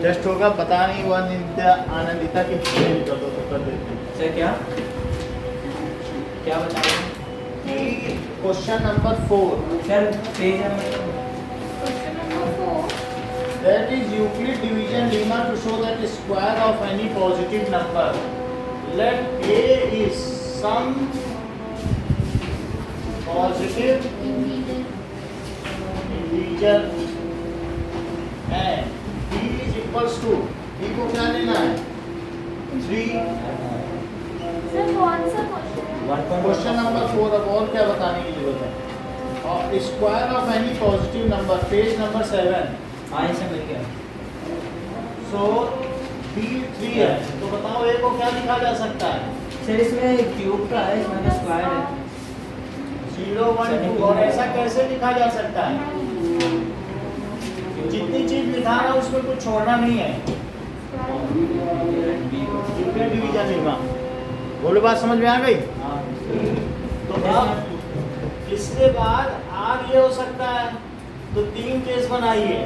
Test होगा, पता नहीं हुआ नित्या आनंदिता की फेल कर दो तो कर देते हैं। सर क्या क्या बता रहे हैं? Question number 4, sir page number that is Euclid division lemma to show that the square of any positive number, let a is some positive integer and b is equals to, b को क्या लेना है 3। Question number 4, अब और क्या बताने की जरूरत है। और square of any positive number, page number 7। हाँ इसे मिल गया। सो बी 3 है, तो बताओ ए को क्या लिखा जा सकता है। सर इसमें क्यूब का है, इसमें तो स्क्वायर है। 0 1 2, और ऐसा कैसे लिखा जा सकता है। जितनी चीज लिखा रहा है उसमें कुछ छोड़ना नहीं है। यूक्लिड डिवीजन लेमा, बोलो बात समझ में आ गई। तो अब इसके बाद आर ये हो सकता है, तो 3 केस बनाइए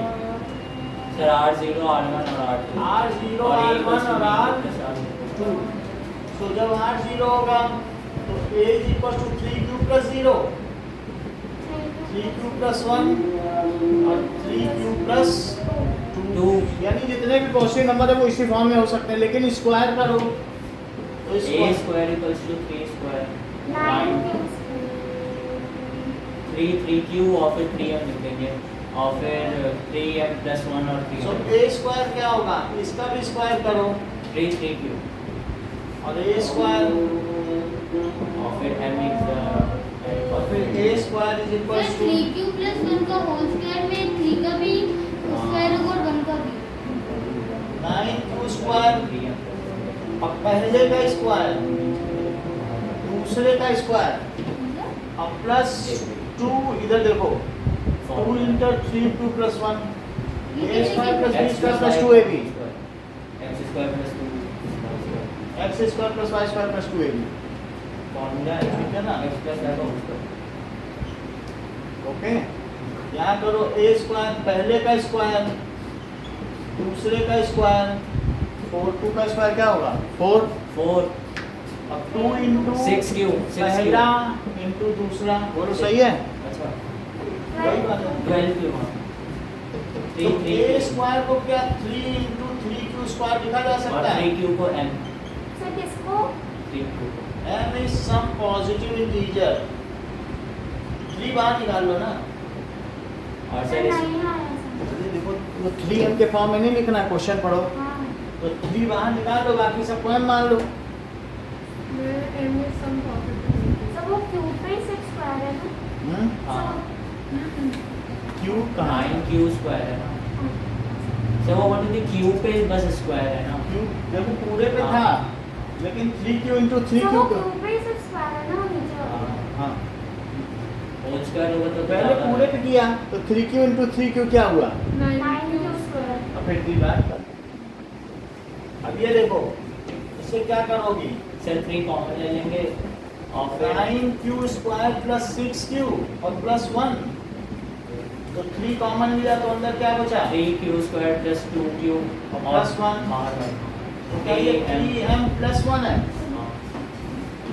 सर R0 R1 और R2 R0 R1 और R2। तो जब R0 होगा तो A is equal to 3q plus 0, 3q plus 1 और 3q plus 2, यानी जितने भी पॉजिटिव नंबर है वो इसी फॉर्म में हो सकते हैं, लेकिन स्क्वायर करो तो A square equals to 3 square 3q और फिर 3m लिखेंगे और फिर 3m plus 1 और 3। सो A स्क्वायर क्या होगा, इसका भी स्क्वायर करो 3q और A स्क्वायर और फिर m is और फिर A square is equal to 3q plus 1 का होल स्क्वायर में 3 का भी स्क्वायर होगा और 1 का भी 9q स्क्वायर। 3m अब पहले का स्क्वायर, दूसरे का स्क्वायर, अब प्लस 2, इधर देखो 2 into 3q plus 1, a square plus b square plus 2ab, x square plus 2 x square plus y square plus 2ab। Formula ठीक है ना? x plus y का होल स्क्वायर। ओके, यहाँ करो a स्क्वायर, पहले का स्क्वायर, दूसरे का स्क्वायर, 4 का स्क्वायर क्या होगा 4। 4 अब 2 इंटू 6q पहला इंटू दूसरा, बोलो सही है। अच्छा वही बात है। 12q तो a स्क्वायर को क्या 3 इंटू 3q स्क्वायर लिखा जा और सकता है। 3q को m सर किसको 3q m is some positive integer, 3 बाहर निकाल लो ना। और सर इस नहीं आया देखो वो 3m के फॉर्म में नहीं लिखना है, क्वेश्चन पढ़ो हाँ तो 3 बाहर निकाल लो, बाकी सबको m मान लो। सब वो क्यूब पे 6 स्क्वायर है ना। हाँ q कहाँ है 9q स्क्वायर है ना। सर वो बोलते थे q पे बस स्क्वायर है ना। q देखो पूरे पे था, लेकिन 3q इंटू 3q सब वो को क्यूब पे 6 स्क्वायर है ना नीचे वाला। हाँ होल स्क्वायर होगा तो पहले ज़्यादा पूरे पे किया तो 3q इंटू 3q क्या हुआ, 9q स्क्वायर। अब फिर 3 बार कर। अब ये देखो इससे क्या करोगी, सर 3 कॉमन ले लेंगे और फिर 9q स्क्वायर प्लस 6q और प्लस 1, तो 3 कॉमन लिया तो अंदर क्या बचा 3q स्क्वायर प्लस 2q और प्लस 1, बाहर तो क्या ये 3m प्लस 1 है।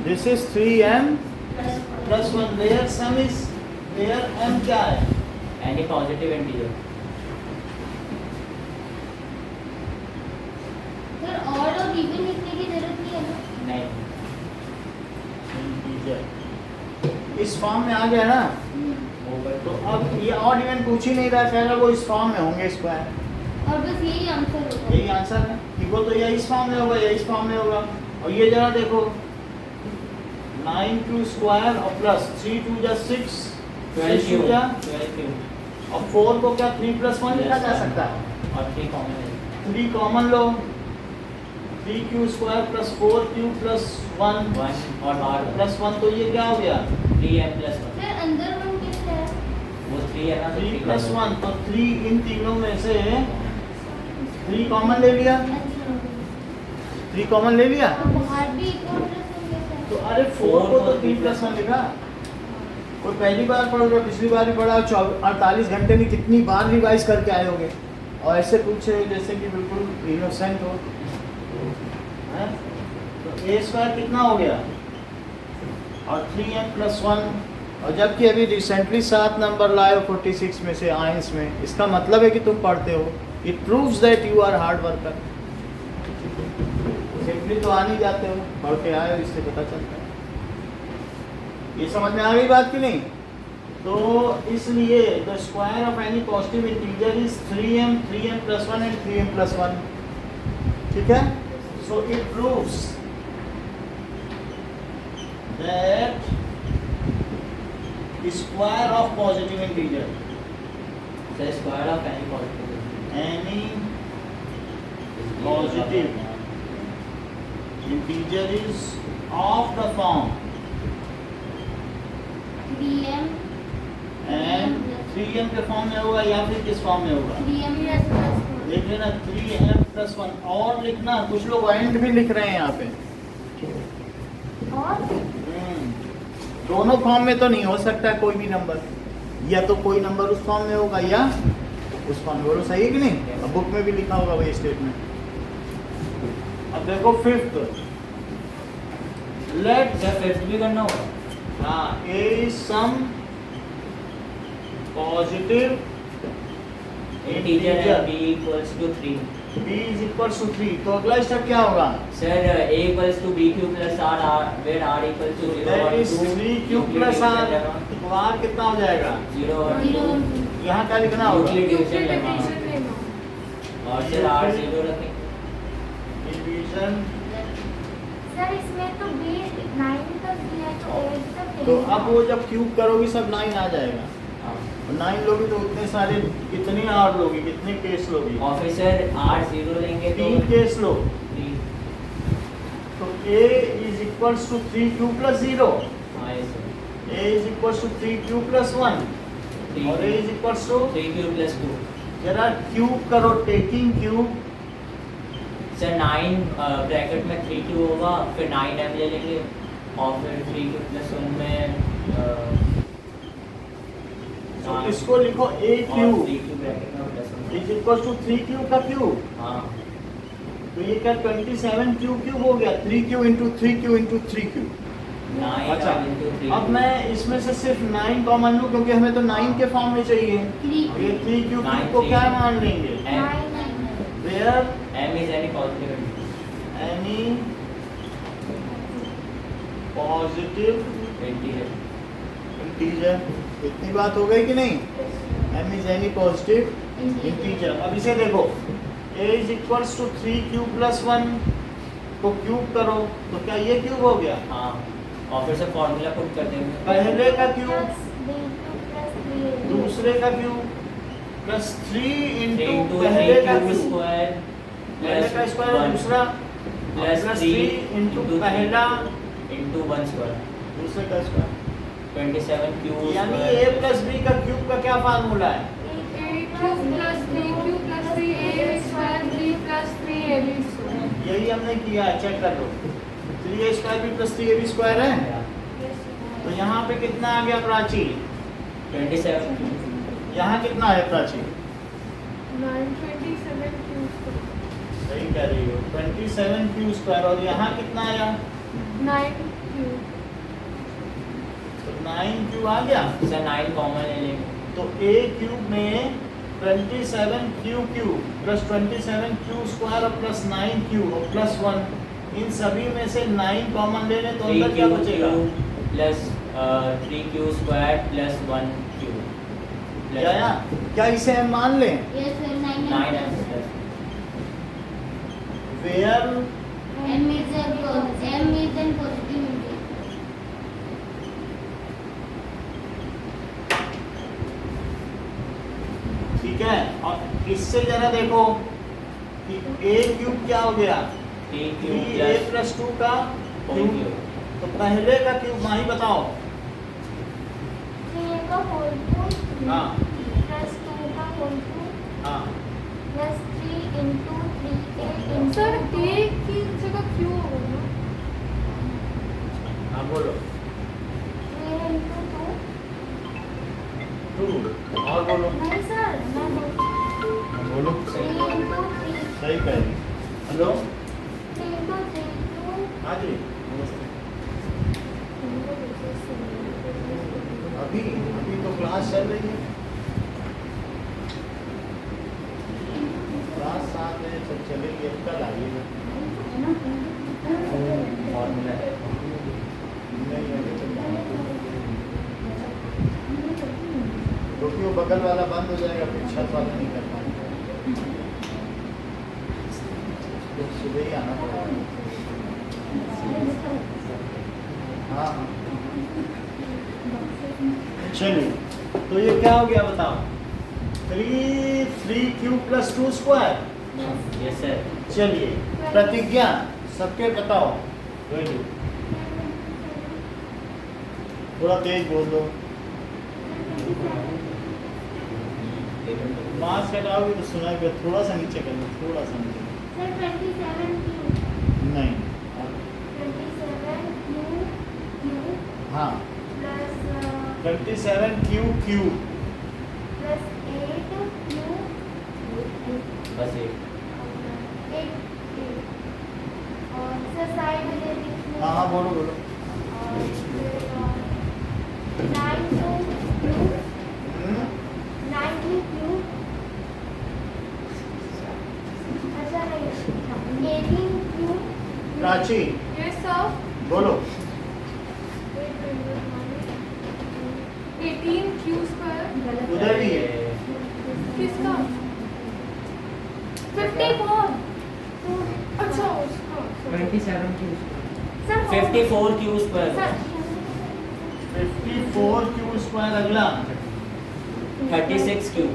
This is 3m plus 1, there some is there m क्या है, एनी पॉजिटिव इंटीजर। सर और इवन लिखने की जरूरत नहीं है ना। नहीं इंटीजर इस फॉर्म में आ गया ना। तो अब ये ऑड इवन पूछ ही नहीं रहा, कह रहा वो इस फॉर्म में होंगे स्क्वायर, और बस यही आंसर होगा। यही आंसर है कि वो तो ये इस फॉर्म में होगा, ये इस फॉर्म में होगा। और ये जरा देखो 9q स्क्वायर और प्लस 3 2 6 12q और 4 को क्या 3 प्लस 1 लिखा जा सकता है। और 3 कॉमन है 3 कॉमन लो, 3q square plus 4q plus 1 1 और बाहर प्लस 1, तो ये क्या हो गया 3m प्लस 1 सर अंदर 1 कितना है। वो 3 है ना तो 3 3 प्लस 1, तो 3 इन तीनों में से 3 कॉमन ले लिया, 3 कॉमन ले लिया। बाहर भी एक और प्लस होंगे सर। तो अरे 4 को तो 3 प्लस 1 लिखा, कोई पहली बार पढ़ रहे हो, पिछली बार भी पढ़ा, 48 घंटे में कितनी बार रिवाइज करके आए होगे, और ऐसे पूछे जैसे कि बिल्कुल इनोसेंट हो। हैं? तो ए स्क्वायर कितना हो गया, और 3m + 1, और जबकि अभी रिसेंटली 7 नंबर लाए हो 46 में से आइंस में, इसका मतलब है कि तुम पढ़ते हो। It proves that you are hard worker. Simply तो आ नहीं जाते हो, पढ़ के आए हो, इससे पता चलता है। ये समझ में आ गई बात कि नहीं? तो इसलिए the square of any positive integer is 3m + 1 and 3m + 1। ठीक है, so it proves that square of positive integer, The square of any positive any positive integer is of the form 3m and 3m के form में होगा या फिर किस form में होगा? 3m + 1 देख लेना 3m + 1, और लिखना, कुछ लोग एंड भी लिख रहे हैं यहाँ पे। और दोनों फॉर्म में तो नहीं हो सकता कोई भी नंबर, या तो कोई नंबर उस फॉर्म में होगा या उस फॉर्म में। बोलो सही है कि नहीं? अब बुक में भी लिखा होगा वही स्टेटमेंट। अब देखो फिफ्थ, लेट क्या फिफ्थ भी करना होगा? हाँ, ए इज सम पॉजिटिव इंटीजर है b = 3। b = 3, तो अगला स्टेप क्या होगा? Sir a = b³ + r, where r = 0 that और इज 3q + r, तो r कितना हो जाएगा? 0 और 2 यहाँ क्या लिखना होगा? डिवीजन लेना, और सर r 0 रखें। डिवीजन। सर इसमें तो b 9 तक दिया है, तो 8 तक तो अब वो जब क्यूब करोगी सब 9 आ जाएगा, हाँ, और 9 लोगी तो उतने सारे कितने आर लोगी, कितने केस लोगी? और फिर सर r 0 लेंगे तो 3 केस लो। 3। तो a = 3q + 0, हाँ ये सर a = 3q + 1, और a = 3q + 2। जरा क्यूब करो, टेकिंग क्यूब। सर 9 ब्रैकेट में 3q होगा, फिर 9m ले लेंगे, और फिर 3q + 1 में तो इसको लिखो a और क्यूब 3q ब्रैकेट में +1। = 3q का क्यूब। हाँ, तो ये क्या 27q क्यूब हो गया, 3q × 3q × 3q। 9 अच्छा, into 3। अब मैं इसमें से सिर्फ 9 कॉमन लूँ, क्योंकि हमें तो 9 के फॉर्म में चाहिए। 3 ये 3q Nine, को three। क्या मान लेंगे? Where m is any positive any positive integer। integer, इतनी बात हो गई कि नहीं? m is any positive integer। अब इसे देखो, a = 3q + 1, तो क्यूब करो, तो क्या ये क्यूब हो गया? हाँ, और फिर से फॉर्मूला पुट कर देंगे। पहले का क्यूब, b2 + 3 दूसरे का क्यूब, प्लस 3 into इंटू पहले का 3q क्यूब, स्क्वायर पहले का स्क्वायर और दूसरा प्लस प्लस 3 3 इंटू पहला into 1 स्क्वायर, दूसरे का स्क्वायर, 27q यानी a + b का क्यूब का क्या फार्मूला है? यही हमने किया है, चेक कर लो। 3a² + 3ab² है, तो यहाँ पे कितना आ गया प्राची? 27q। यहाँ कितना है प्राची? सही कह रही हो, 27q², और यहाँ कितना आया? तो 9q आ गया। सर 9 कॉमन ले लेंगे, तो a क्यूब में 27q³ + 27q² और प्लस 9q और प्लस 1, इन सभी में से 9 कॉमन ले लें तो अंदर क्या बचेगा? प्लस 3q² + 1q क्या इसे हम मान लें? Yes sir, 9 9m plus where m is an positive integer. ठीक है, और इससे जरा देखो कि a³ क्या हो गया? 3q 3a + 2 का क्यूब। 4q। तो पहले का क्यूब माही बताओ। 3a का होल क्यूब हाँ प्लस 2 का होल क्यूब हाँ, plus 3 into 3a sir a की जगह क्यों होगा ना? हाँ बोलो। 3 इंटू 2 और बोलो नहीं सर, मैं बोलो 3 into 3. सही कह रही। हेलो 3 into 3 to हाँ जी अभी अभी तो क्लास चल रही है। क्लास 7 बजे तक चलेगी, अब कल आइएगा। फॉर्मूला है नहीं अभी तो क्योंकि वो बगल वाला बंद हो जाएगा, फिर छत वाला नहीं कर पाएंगे, तो सुबह ही आना पड़ेगा। हाँ हाँ चलिए, तो ये क्या हो गया बताओ? 3 3 प्लस 2 स्क्वायर। Yes sir. चलिए प्रतिज्ञा सबके बताओ। वेरी गुड, थोड़ा तेज बोल दो। मार्क्स हटाओगे तो सुनाएगा, थोड़ा सा नीचे कर लो, थोड़ा सा नीचे। सर 27 क्यू नहीं 27 क्यू हाँ plus 27 Q Q plus 8 Q बस ये 8 और सर साइड में लिखने हाँ हाँ बोलो बोलो। और फिर 9 क्यू 9 क्यू अच्छा नहीं 18 क्यू प्राची Yes sir. बोलो। 18 Q square. उधर भी है। किसका? 54. अच्छा उसका. 27 Q sir 54 Q square. Sir 54 Q square. अगला 36 क्यू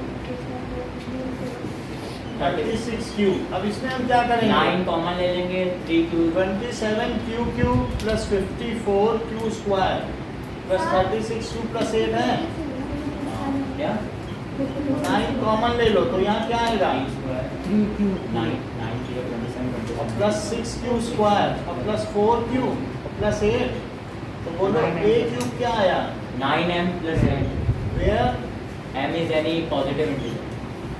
36 क्यू। अब इसमें हम क्या करेंगे? 9 कॉमन ले लेंगे 3 Q 27 Q Q plus 54 Q square plus 36 Q plus 8 है। क्या 9 कॉमन ले लो तो यहाँ क्या आएगा? 3 क्यू 9 9 0 27 और प्लस 6 क्यू स्क्वायर और प्लस 4 क्यू और प्लस 8, तो बोलो ए क्यूब क्या आया? 9m plus 8. Where? m is any positive integer.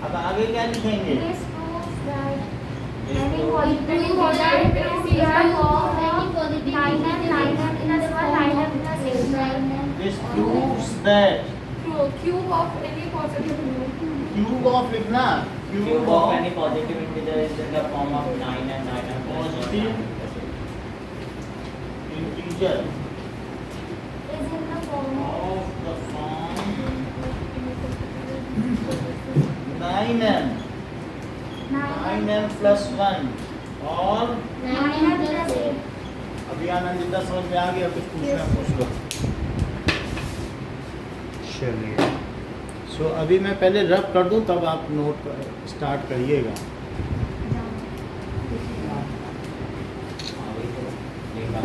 अब आगे क्या लिखेंगे? this proves that This any proves- positive integer of 9m plus 1 9m plus 8. This proves that Cube of any positive number. Cube of लिखना, Cube cube of of any positive integer is in the form of 9m 9m plus 1 Positive. 9m plus 8. Integer Is in the form of of the form 9m 9m plus 1 और 9m plus 8. अभी आनंदिता समझ में आ गया? कुछ पूछना पूछ लो। चलिए सो अभी मैं पहले रब कर दूं तब आप नोट स्टार्ट करिएगा। हाँ, वही तो लेगा।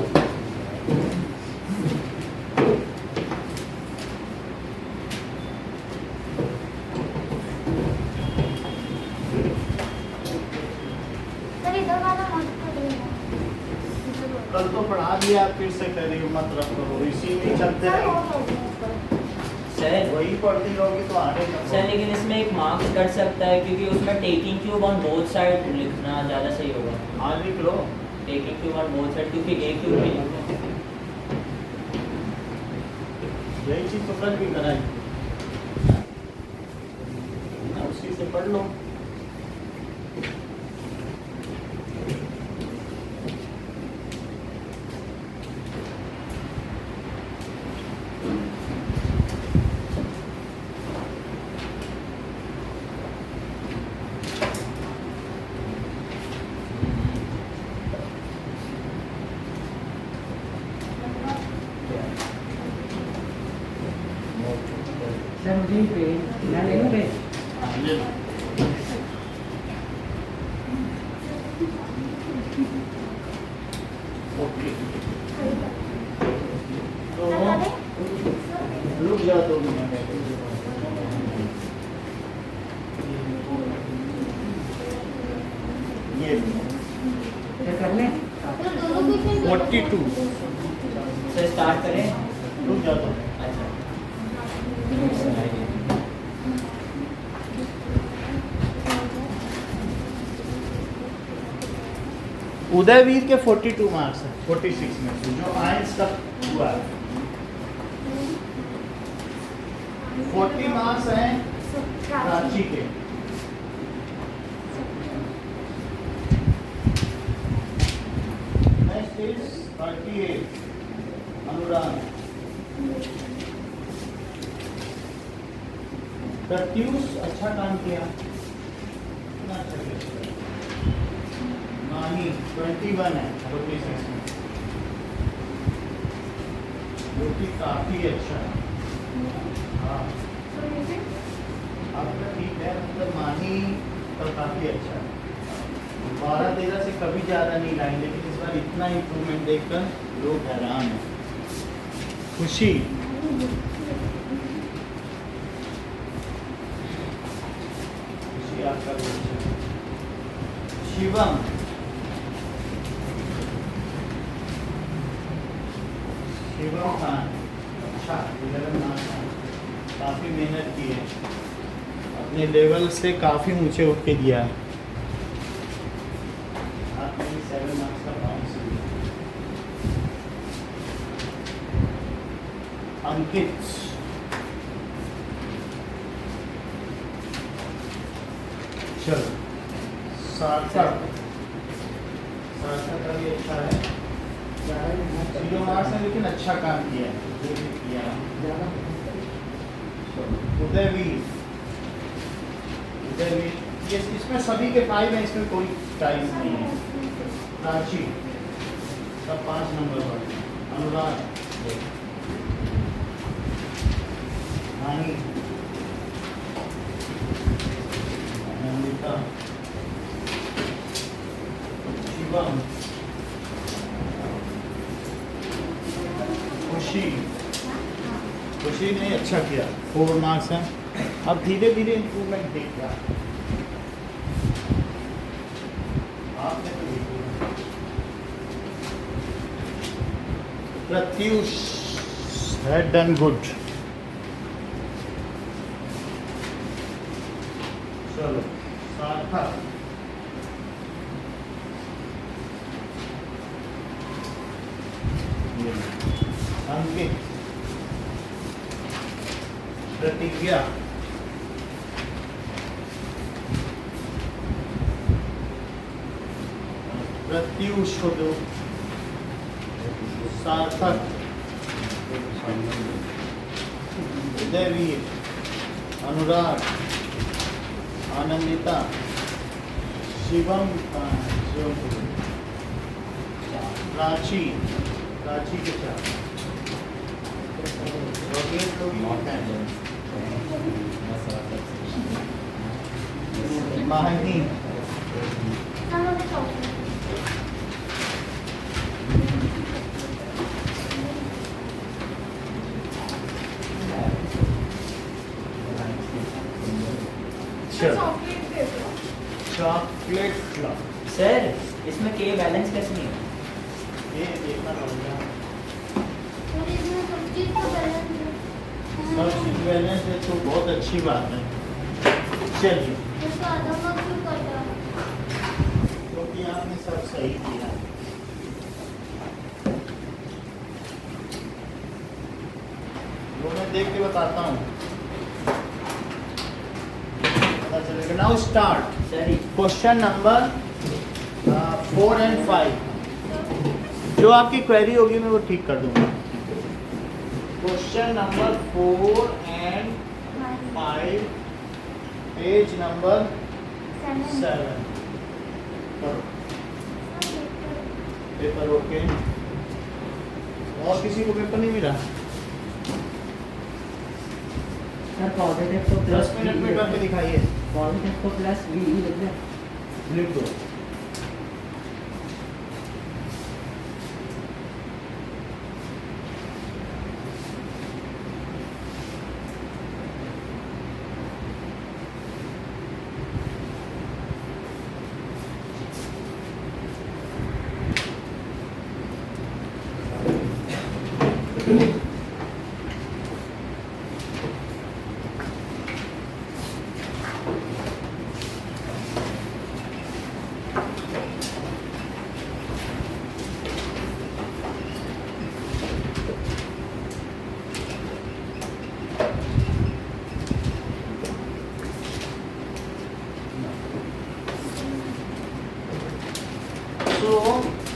सर इधर वाला मत करिएगा. कल तो पढ़ा दिया, फिर से कह रही हो मत रब करो, इसी में चलते सर रहो। हो गया सर वही पढ़ती रहोगी तो आगे सर लेकिन इसमें एक मार्क्स कट सकता है क्योंकि उसमें taking cube on both side लिखना ज़्यादा सही होगा। हाँ लिख लो। Taking cube on both side क्योंकि एक क्यूब नहीं लिखना। यही चीज तो कल भी कराई ना, उसी से पढ़ लो। सर मुझे पेन मैं ले लूँ पेन? हाँ, ले लो। ओके तो रुक जा 2 मिनट। ये क्या कर लें? तो दोनों क्वेश्चन 42 सर स्टार्ट करें। रुक जा 2 अच्छा उदयवीर के 42 मार्क्स हैं 46 में से जो आयंस तक हुआ है। 40 मार्क्स हैं प्राची के। नेक्स्ट इज 38 अनुराग। प्रत्यूष अच्छा काम किया, कितना अच्छा किया। माही 21 है 46 में, जो कि काफी अच्छा है। हाँ आपका ठीक है, मतलब माही तो काफी अच्छा है। 12-13 से कभी ज़्यादा नहीं लाई, लेकिन इस बार इतना इम्प्रूवमेंट देखकर लोग हैरान हैं। खुशी खुशी आपका भी अच्छा है। शिवम शिवम खान अच्छा 11 मार्क्स हैं। काफ़ी मेहनत की है, अपने लेवल से काफ़ी ऊंचे उठ के दिया है। आपने 7 मार्क्स का बाउंस दिया। अंकित चलो सार्थक का भी अच्छा है, 0 मार्क्स है लेकिन अच्छा काम किया है, जो भी किया है। उदयवीर ये इसमें सभी के 5 हैं, इसमें कोई प्राइज नहीं है। प्राची सब 5 नंबर पर। अनुराग नानी नंदिता शिवम खुशी ने अच्छा किया, 4 मार्क्स हैं। अब धीरे धीरे इम्प्रूवमेंट देख रहा है। आपने तो देखा प्रत्युष हैड डन गुड। चलो सार्थक अंकित प्रतिज्ञा प्रत्युष को दो। सार्थक उदयवीर अनुराग आनंदिता शिवम प्राची के साथ माही चॉकलेट क्लब। सर इसमें के बैलेंस कैसे नहीं है? ये देखना पड़ेगा, और इसमें सब चीज का बैलेंस है। सब चीज बैलेंस है तो बहुत अच्छी बात है। चलिए इसका आधा मार्क्स क्यों कटा? क्योंकि आपने सब सही किया। वो मैं देख के बताता हूँ, पता चलेगा। Now start sir question number 4 and 5। जो आपकी क्वेरी होगी मैं वो ठीक कर दूंगा। Question number 4 and 5 page number 7 करो। पेपर ओके, और किसी को पेपर नहीं मिला? सर पॉजिटिव को 10 मिनट में करके दिखाइए। पॉजिटिव को प्लस वी लिख दे। लिख दो।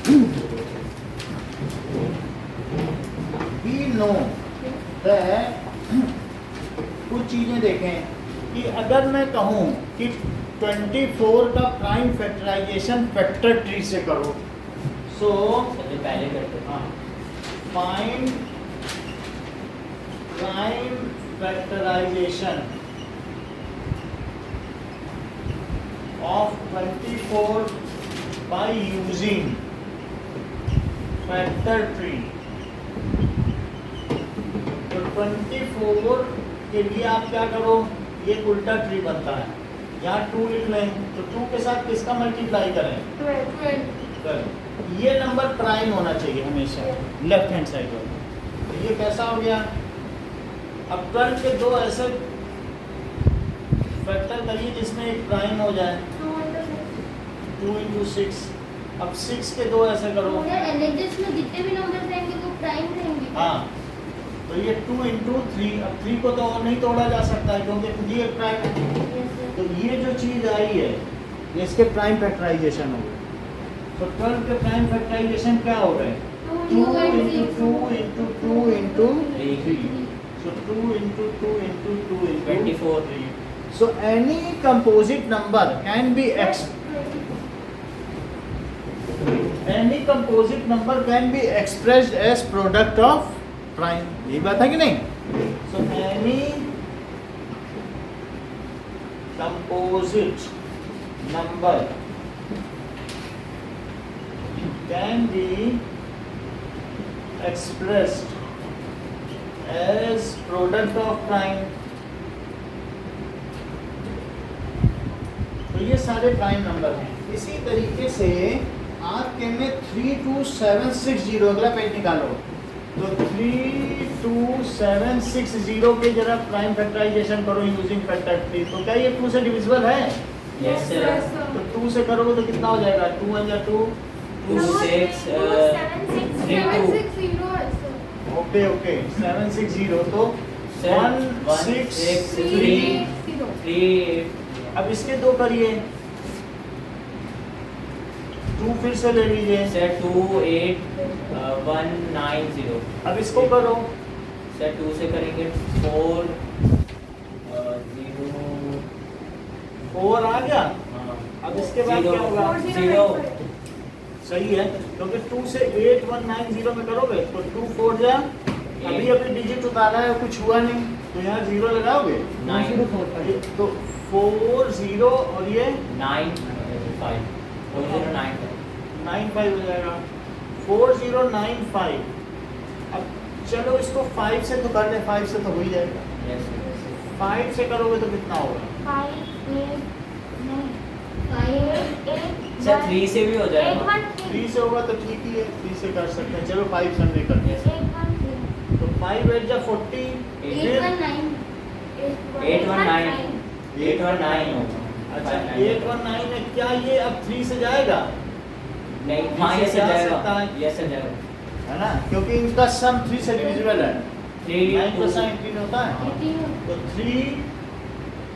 we know that कुछ चीजें देखें कि अगर मैं कहूं कि 24 का प्राइम फैक्टराइजेशन फैक्टर ट्री से करो, सो सबसे पहले करते हैं। Find prime factorisation of 24 by using factor tree। तो 24 के लिए आप क्या करो, ये उल्टा ट्री बनता है, यहाँ 2 लिख लें, तो 2 के साथ किसका मल्टीप्लाई करें, 12। ये नंबर प्राइम होना चाहिए हमेशा लेफ्ट हैंड साइड पर। तो ये कैसा हो गया, अब 12 के दो ऐसे फैक्टर करिए जिसमें एक प्राइम हो जाए, 2 into 6। अब 6 के दो ऐसे करो, LHS में जितने भी नंबर रहेंगे वो प्राइम रहेंगे। हाँ, तो ये 2 into 3। अब 3 को तो और नहीं तोड़ा जा सकता है क्योंकि खुद ही एक प्राइम है। तो ये जो चीज़ आई है ये इसके प्राइम फैक्टराइजेशन हो गए। तो 12 के प्राइम फैक्टराइजेशन क्या हो गए, 2 into 2 into 2 into 3। So 2 into 2 into 2 into 24। So any composite number can be expressed as product of prime। ये बात है कि नहीं। So any composite number can be expressed as product of prime। तो ये सारे प्राइम नंबर हैं। इसी तरीके से आपके में 32760, अगला पेज निकालो, तो 32760 के जरा प्राइम फैक्टराइजेशन करो यूजिंग फैक्टर ट्री। तो क्या ये 2 से डिविजिबल है? Yes sir. तो 2 से करोगे तो कितना हो जाएगा, 2 1 2 2 6 3 2। ओके 760। तो 1 6 3। अब इसके दो करिए, 2 फिर से ले लीजिए सर 2 8 190। अब इसको करो, सर 2 से करेंगे 4 0। 4 आ गया। हाँ, अब इसके बाद क्या होगा, 0। सही है क्योंकि 2 से 8190 में करोगे तो 2 4 जा, अभी डिजिट उतारा है, कुछ हुआ नहीं, तो यहाँ 0 लगाओगे 9 तो 4 0 और ये 9 5 4095। 95 हो जाएगा, 4095। अब चलो इसको 5 से तो कर ले, 5 से तो हो ही जाएगा। यस 5 से करोगे तो कितना होगा, सर 3 से भी हो जाएगा। 3 से होगा तो ठीक ही है, 3 से कर सकते हैं। चलो 5 से हमने कर दिया, तो 5 8 जा 40, 819 अच्छा 819 में क्या ये अब 3 से जाएगा, नहीं, हाँ ये इससे सर जा सकता जाएगा, है। ये सर जाएगा। है ना, क्योंकि इनका सम 3 से डिविजिबल है, 3 9 + 18 होता है। तो 3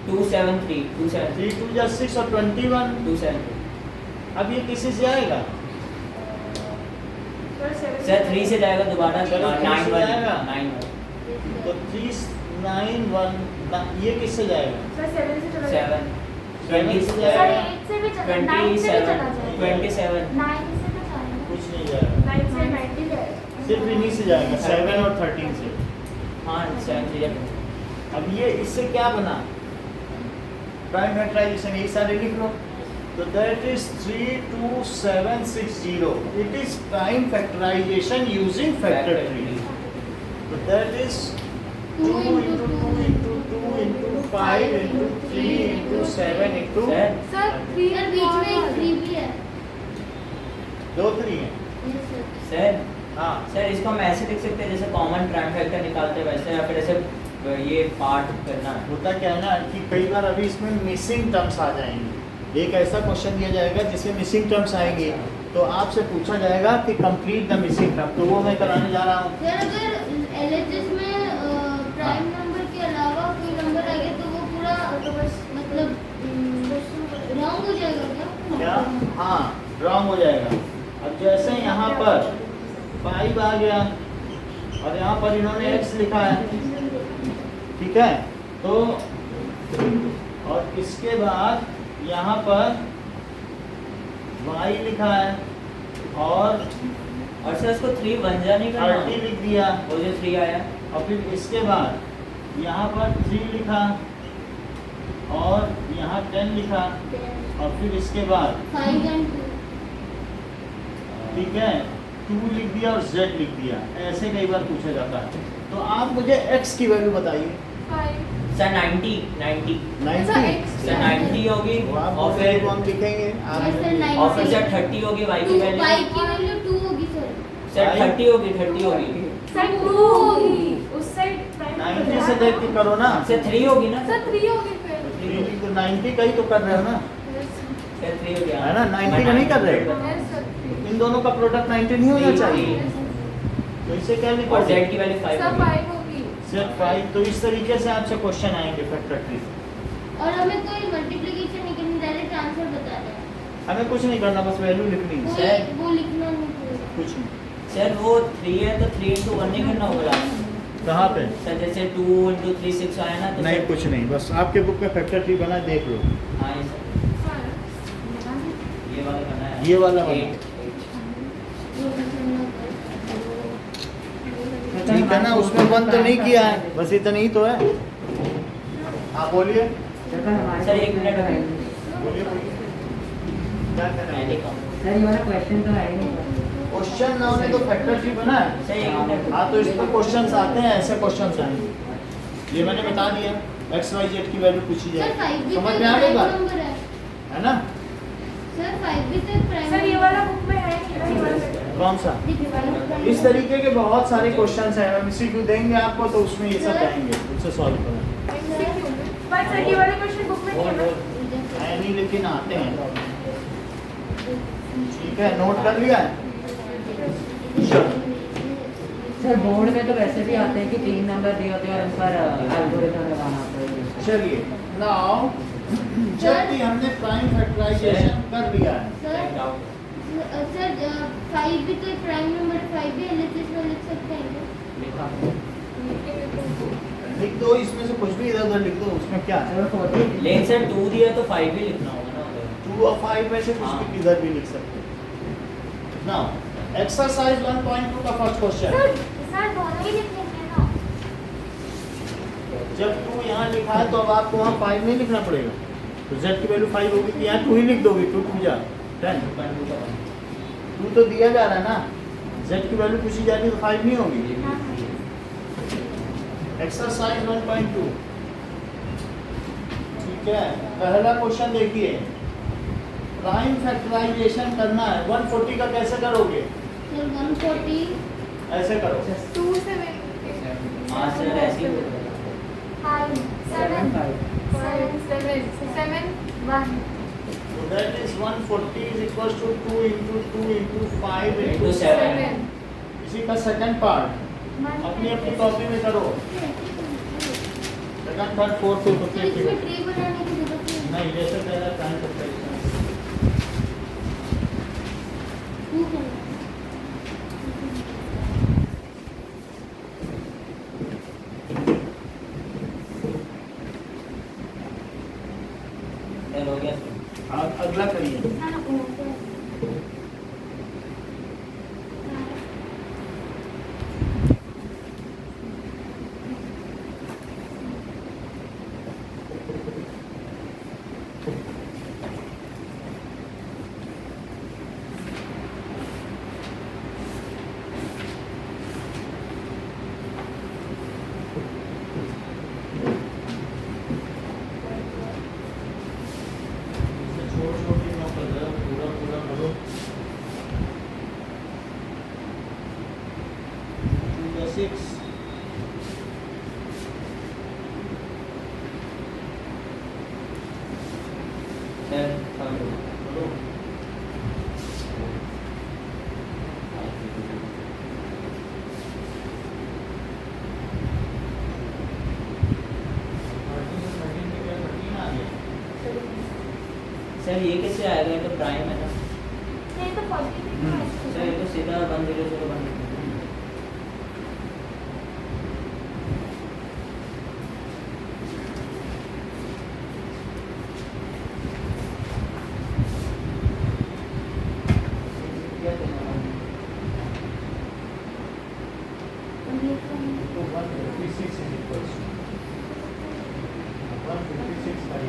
273 273 3 2 जा 6 और 21। 273। अब ये किसी से आएगा, सर 3 से जाएगा दोबारा, चलो, 3 से 91 जाएगा। 91 तो 391 ये किससे जाएगा, 7 7 से जाएगा, 27 कुछ नहीं जाएगा, सिर्फ इन्हीं से जाएगा, 7 और 13 से। हाँ 7 से जाएगा। अब ये इससे क्या बना, प्राइम फैक्टराइजेशन, यही सारे लिख लो। तो that is 32760, it is prime factorisation using factor tree. तो that is 2 into 2 into 2 into 5 into 3 into 7 into sir बीच में एक 3 भी है। 2 3 है। Yes, sir. सर हाँ सर इसको हम ऐसे लिख सकते हैं जैसे कॉमन प्राइम फैक्टर निकालते हैं वैसे, या फिर ऐसे ये पार्ट करना है। होता क्या है ना कि कई बार अभी इसमें मिसिंग टर्म्स आ जाएंगे। एक ऐसा क्वेश्चन दिया जाएगा जिसमें मिसिंग टर्म्स आएंगे, तो आपसे पूछा जाएगा कि कंप्लीट द मिसिंग टर्म, तो वो मैं कराने जा रहा हूँ। सर अगर LHS में प्राइम नंबर के अलावा कोई नंबर आ गया तो वो पूरा मतलब रॉन्ग हो जाएगा क्या? क्या, हाँ रॉन्ग हो जाएगा। अब जैसे यहाँ पर 5 आ गया और यहाँ पर इन्होंने x लिखा है, ठीक है, तो और इसके बाद यहाँ पर y लिखा है और सर इसको 3 बन जा नहीं करना 30 लिख दिया वो जो 3 आया और फिर इसके बाद यहाँ पर 3 लिखा और यहाँ 10 लिखा और फिर इसके बाद 5 and 2 ठीक है 2 लिख दिया और z लिख दिया। ऐसे कई बार पूछा जाता है। तो आप मुझे x की वैल्यू बताइए। 5 सर 90 अच्छा 90 x सर 90 होगी और फिर हम लिखेंगे आप Yes, sir, 90 और फिर सर 30 होगी y की 2 वैल्यू y की वैल्यू 2 होगी सर। सर 30 होगी सर 2 होगी उस साइड प्राइम 90 से देख के करो ना। सर 3 होगी ना सर 3 होगी फिर तो 90 का ही तो कर रहे हो ना, सर 3 हो गया है ना, 90 का नहीं कर रहे। यस सर इन दोनों का प्रोडक्ट 90 नहीं होना चाहिए। तो इसे क्या और लिखो z की वैल्यू 5 सर होगी 5 होगी z 5। तो इस तरीके से आपसे क्वेश्चन आएंगे फैक्टर ट्री। और हमें कोई मल्टीप्लिकेशन नहीं करनी, डायरेक्ट आंसर बता रहे हैं। हमें कुछ नहीं करना, बस वैल्यू लिखनी है, सर। वो लिखना नहीं पड़ेगा। कुछ नहीं। सर वो 3 है तो 3 into 1 नहीं करना होगा कहाँ पे? सर जैसे 2 into 3 6 आया ना तो नहीं, सर- कुछ नहीं, बस आपके बुक में फैक्टर ट्री बना, देख लो। हाँ ये सर हाँ ये वाला बना है ये वाला बना। 8 वो करना पड़ेगा। ठीक है ना, उसमें 1 तो नहीं किया है, बस इतना ही तो है। आप बोलिए सर 1 मिनट बोलिए बोलिए। क्या मैं करें? लिखा हूँ सर ये वाला क्वेश्चन तो है ही नहीं। क्वेश्चन ना होने तो फैक्टर ट्री बना है। सर 1 मिनट हाँ, तो इस पर क्वेश्चंस आते हैं, ऐसे क्वेश्चंस आएंगे। ये मैंने बता दिया, x y z की वैल्यू पूछी सर जाएगी। 5 भी तो समझ में आ गई प्राइम बात, नंबर है। है ना? सर 5 भी तो प्राइम सर ये वाला बुक में है नहीं ये वाला कौन सा? इस तरीके के बहुत सारे क्वेश्चंस हैं, हम MCQ देंगे आपको तो उसमें ये सब आएंगे, उससे सॉल्व करें। पर सर ये वाला क्वेश्चन बुक में नहीं है ना है नहीं, लेकिन आते हैं। ठीक है, नोट कर लिया है? सर बोर्ड में तो वैसे भी आते हैं कि 3 नंबर दिए होते हैं और उन पर एल्गोरिथम लगाना होता है। चलिए, नाउ जब भी हमने प्राइम फैक्टराइजेशन कर लिया है, Checked out. सर 5 भी तो प्राइम नंबर 5 भी एलएचएस में लिख सकते हैं क्या? लिखा लिख दो, इसमें से कुछ भी इधर उधर लिख दो, उसमें क्या है? सर 40 लेकिन सर 2 दिया तो 5 भी लिखना होगा ना उधर। 2 और 5 में से कुछ भी किधर भी लिख सकते हैं। नाउ एक्सरसाइज 1.2 का फर्स्ट क्वेश्चन। सर दोनों ही लिख लेंगे ना जब 2 यहाँ लिखा है तो अब आपको वहाँ 5 नहीं लिखना पड़ेगा, तो z की वैल्यू 5 होगी, तो यहाँ 2 ही लिख दोगे, 2 2 जा 10। 2 तो दिया जा रहा है ना, z की वैल्यू पूछी जा रही है तो 5 नहीं होगी। एक्सरसाइज 1.2, ठीक है, पहला क्वेश्चन देखिए, प्राइम फैक्टराइजेशन करना है। 140 का कैसे करोगे? सर 140 ऐसे करो, 2 7 हाँ सर ऐसे ही होगा। 5 7 7 7 1 so that is 140 is equals to 2 into 2 into 5 Into into 7। 7 इसी का सेकंड पार्ट अपनी अपनी कॉपी में करो, सेकंड थर्ड फोर्थ तो फिफ्थ इसमें ट्री बनाने की जरूरत नहीं नहीं, जैसे पहला प्राइम फैक्टराइजेशन। 2 करना सर हो गया आप अगला करिए। छोटी नोट कर दो, पूरा पूरा करो। 2 का 6 सर थर्ड करो। सर ये कैसे आएगा? ये तो प्राइम है ना। नहीं तो 43 सर ये तो सीधा 1001 तो 156 is equals to 156 by 9.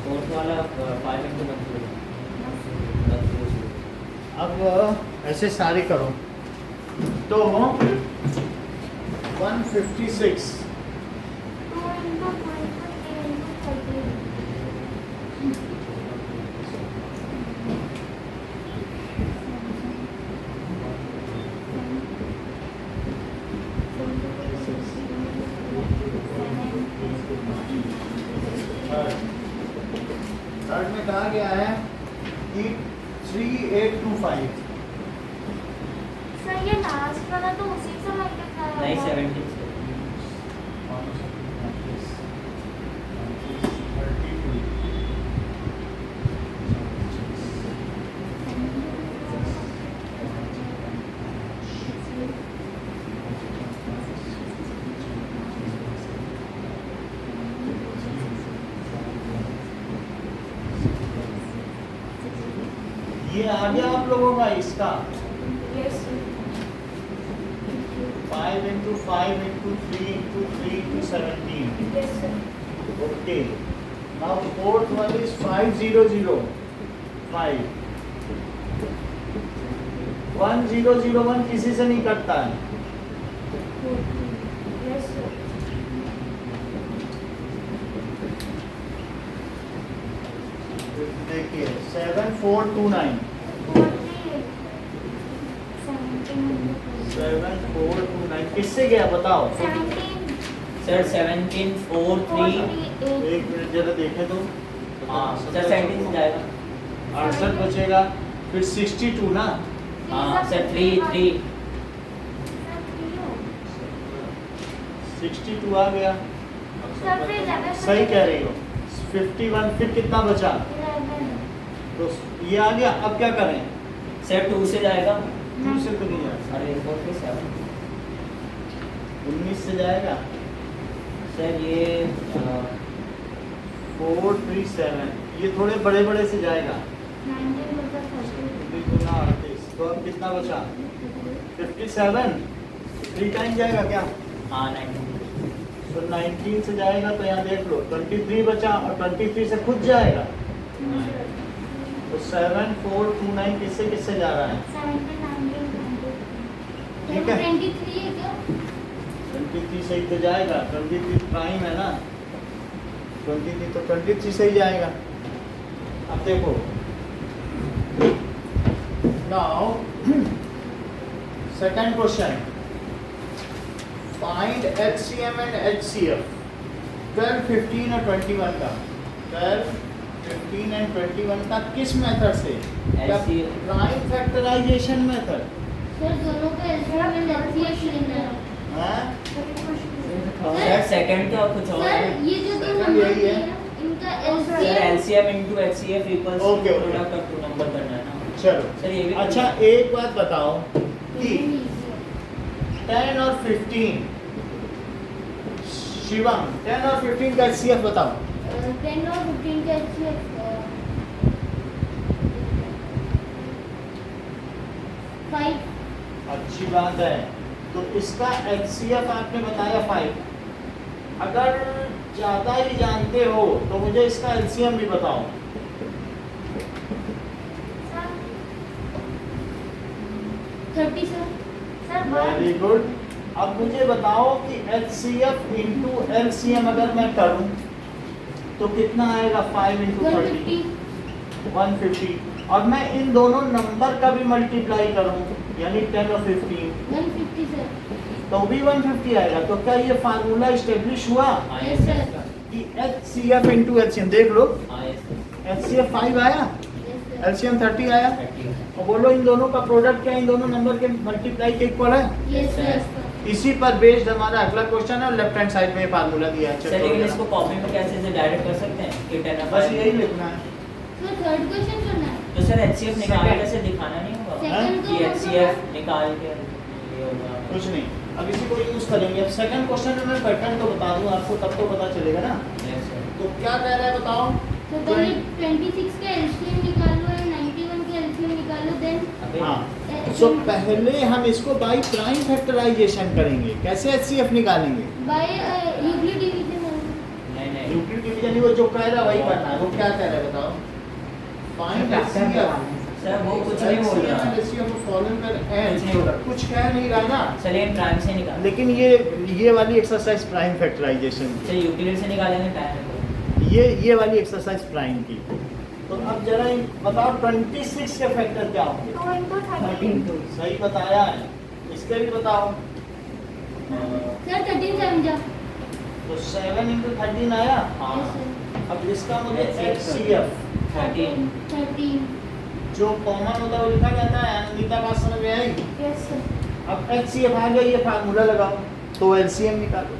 Fourth वाला 5 into 1 अब ऐसे सारे करो तो 156 थर्ड में कहा गया है कि 3825 सर ये लास्ट वाला तो उसी से मल्टीप्लाई नहीं होगा 17 से 32 ये आ गया आप लोगों का इसका 5 into 5 into 3 into 3 into 17. Okay. Now fourth one is 5005. 1001 किसी से नहीं कटता है. देखिए 7429. 7429 किससे गया बताओ. सर 17 4 3 एक मिनट जरा देखें तो. हाँ सर 17 से जाएगा 68 बचेगा फिर 62 ना. हाँ सर 3 3 62 आ गया. सर फिर 11 सही कह रही हो. 51 फिर कितना बचा. तो ये आ गया. अब क्या करें. सर 2 से जाएगा 2 से तो नहीं आया. अरे 47 19 से जाएगा. सर ये 437 ये थोड़े बड़े बड़े से जाएगा. 38 तो अब कितना बचा 57 3 टाइम जाएगा क्या. हाँ 19 तो 19 से जाएगा तो यहाँ देख लो 23 बचा और 23 से खुद जाएगा. तो 7429 किससे किससे जा रहा है. ठीक है. 23 है क्या? 23 से ही तो जाएगा. 23 प्राइम है ना. 23 तो 23 से ही जाएगा. अब देखो now second question. Find HCM and HCF 12, 15 और 21 का. 12, 15 एंड 21 का किस मेथड से. LCM prime factorisation method. Sir दोनों का LCM एंड HCF लेना है. हैं. सर सेकंड का कुछ और सर है ये जो दो Second नंबर यही दिए है. हैं इनका sir LCM LCM into HCF equals Okay, okay. Product of 2 number करना है ना. चलो. सर ये भी अच्छा एक बात बताओ कि 10 और 15 शिवम 10 और 15 का HCF बताओ. 10 और 15 का HCF 5. अच्छी बात है. तो इसका HCF आपने बताया 5. अगर ज़्यादा ही जानते हो तो मुझे इसका LCM भी बताओ. 30 सर. Very good. अब मुझे बताओ कि HCF इंटू LCM अगर मैं करूं तो कितना आएगा. 5 इंटू 30 150. और मैं इन दोनों नंबर का भी मल्टीप्लाई करूं यानी 10 और 15 150 सर. तो भी 150 आएगा. तो क्या ये फार्मूला इस्टेब्लिश हुआ हाँ Yes, yes sir. sir. कि HCF इंटू LCM. देख लो हाँ yes sir. HCF 5 आया. Yes, sir. LCM 30 आया. 30 और बोलो इन दोनों का प्रोडक्ट क्या इन दोनों नंबर के मल्टीप्लाई के इक्वल है. Yes, sir. Yes, sir. इसी पर बेस्ड हमारा अगला क्वेश्चन है और लेफ्ट हैंड साइड में फार्मूला दिया है। सर लेकिन इसको कॉपी में कैसे से डायरेक्ट कर सकते हैं कि 10 बस यही लिखना है। सर थर्ड क्वेश्चन करना है। तो सर HCF निकाल Second. के से दिखाना नहीं होगा सेकंड कि को HCF निकाल के ये होगा कुछ नहीं, अब इसी को यूज करेंगे। अब सेकंड क्वेश्चन में मैं पैटर्न तो बता दूं आपको, तब तो पता चलेगा ना। Yes, sir. तो क्या कह रहा है बताओ। तो पहले 26 का एलसीएम निकालो और 91 का एलसीएम निकालो, देन अबे हाँ, सो पहले हम इसको बाई प्राइम फैक्टराइजेशन करेंगे। कैसे HCF निकालेंगे? By Euclid division. नहीं नहीं यूक्लिड डिवीजन, वो जो कह रहा है वही करना है। वो क्या कह रहा है बताओ। Find HCF। सर वो कुछ नहीं बोल रहा HCF फॉलोइंग कर कुछ नहीं बोल रहा। कुछ कह नहीं रहा ना। सर लेकिन प्राइम से निकाल लेकिन ये वाली exercise prime factorisation sir Euclid से निकालेंगे टाइम की, ये वाली एक्सरसाइज प्राइम की। तो अब जरा बताओ 26 के फैक्टर क्या होंगे? 2 into 13. सही बताया है, इसके भी बताओ। सर 13 समझा। तो 7 into 13 आया। हाँ यस सर। अब इसका मुझे HCF 13 13 जो कॉमन होता है वो लिखा जाता है। अनिता बात समझ में आई? Yes, sir. अब HCF आ गया, ये फार्मूला लगाओ तो LCM निकालो।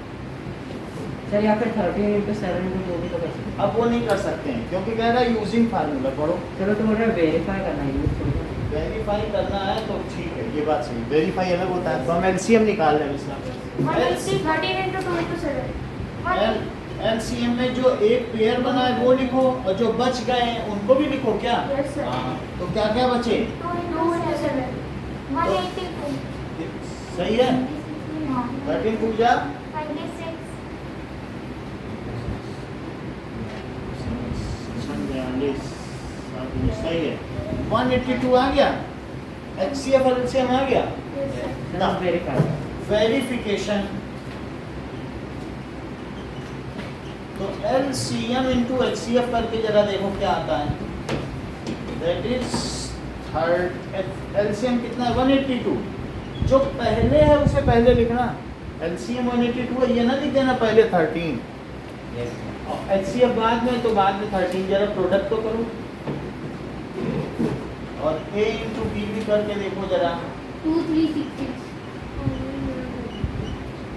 सर या फिर 13 into 7 into 2 भी तो कर सकते हैं। अब वो नहीं कर सकते हैं क्योंकि कह रहा है यूजिंग फार्मूला। पढ़ो। चलो तो मुझे वेरीफाई करना है, यूज थोड़ी करना है। वेरीफाई करना है तो ठीक है, ये बात सही। वेरीफाई अलग होता है, तो हम LCM निकाल रहे हैं इसका। 180, 13 into 2 into 7. 180. LCM में जो एक पेयर बना है वो लिखो और जो बच गए हैं उनको भी लिखो। क्या Yes, sir. हाँ तो क्या क्या बचे? 2 into 7. 182. सही है। हाँ. 13 पूजा 26. सही है। 182 आ गया। HCF और LCM आ गया। Yes, sir. सर आप वेरीफाई वेरिफिकेशन, तो LCM into HCF करके जरा देखो क्या आता है। दैट इज LCM कितना है? 182। जो पहले है उसे पहले लिखना। LCM 182 है, ये ना लिख देना पहले 13 yes, और HCF बाद में, तो बाद में 13। जरा प्रोडक्ट तो करो और A into B भी करके देखो जरा। 2366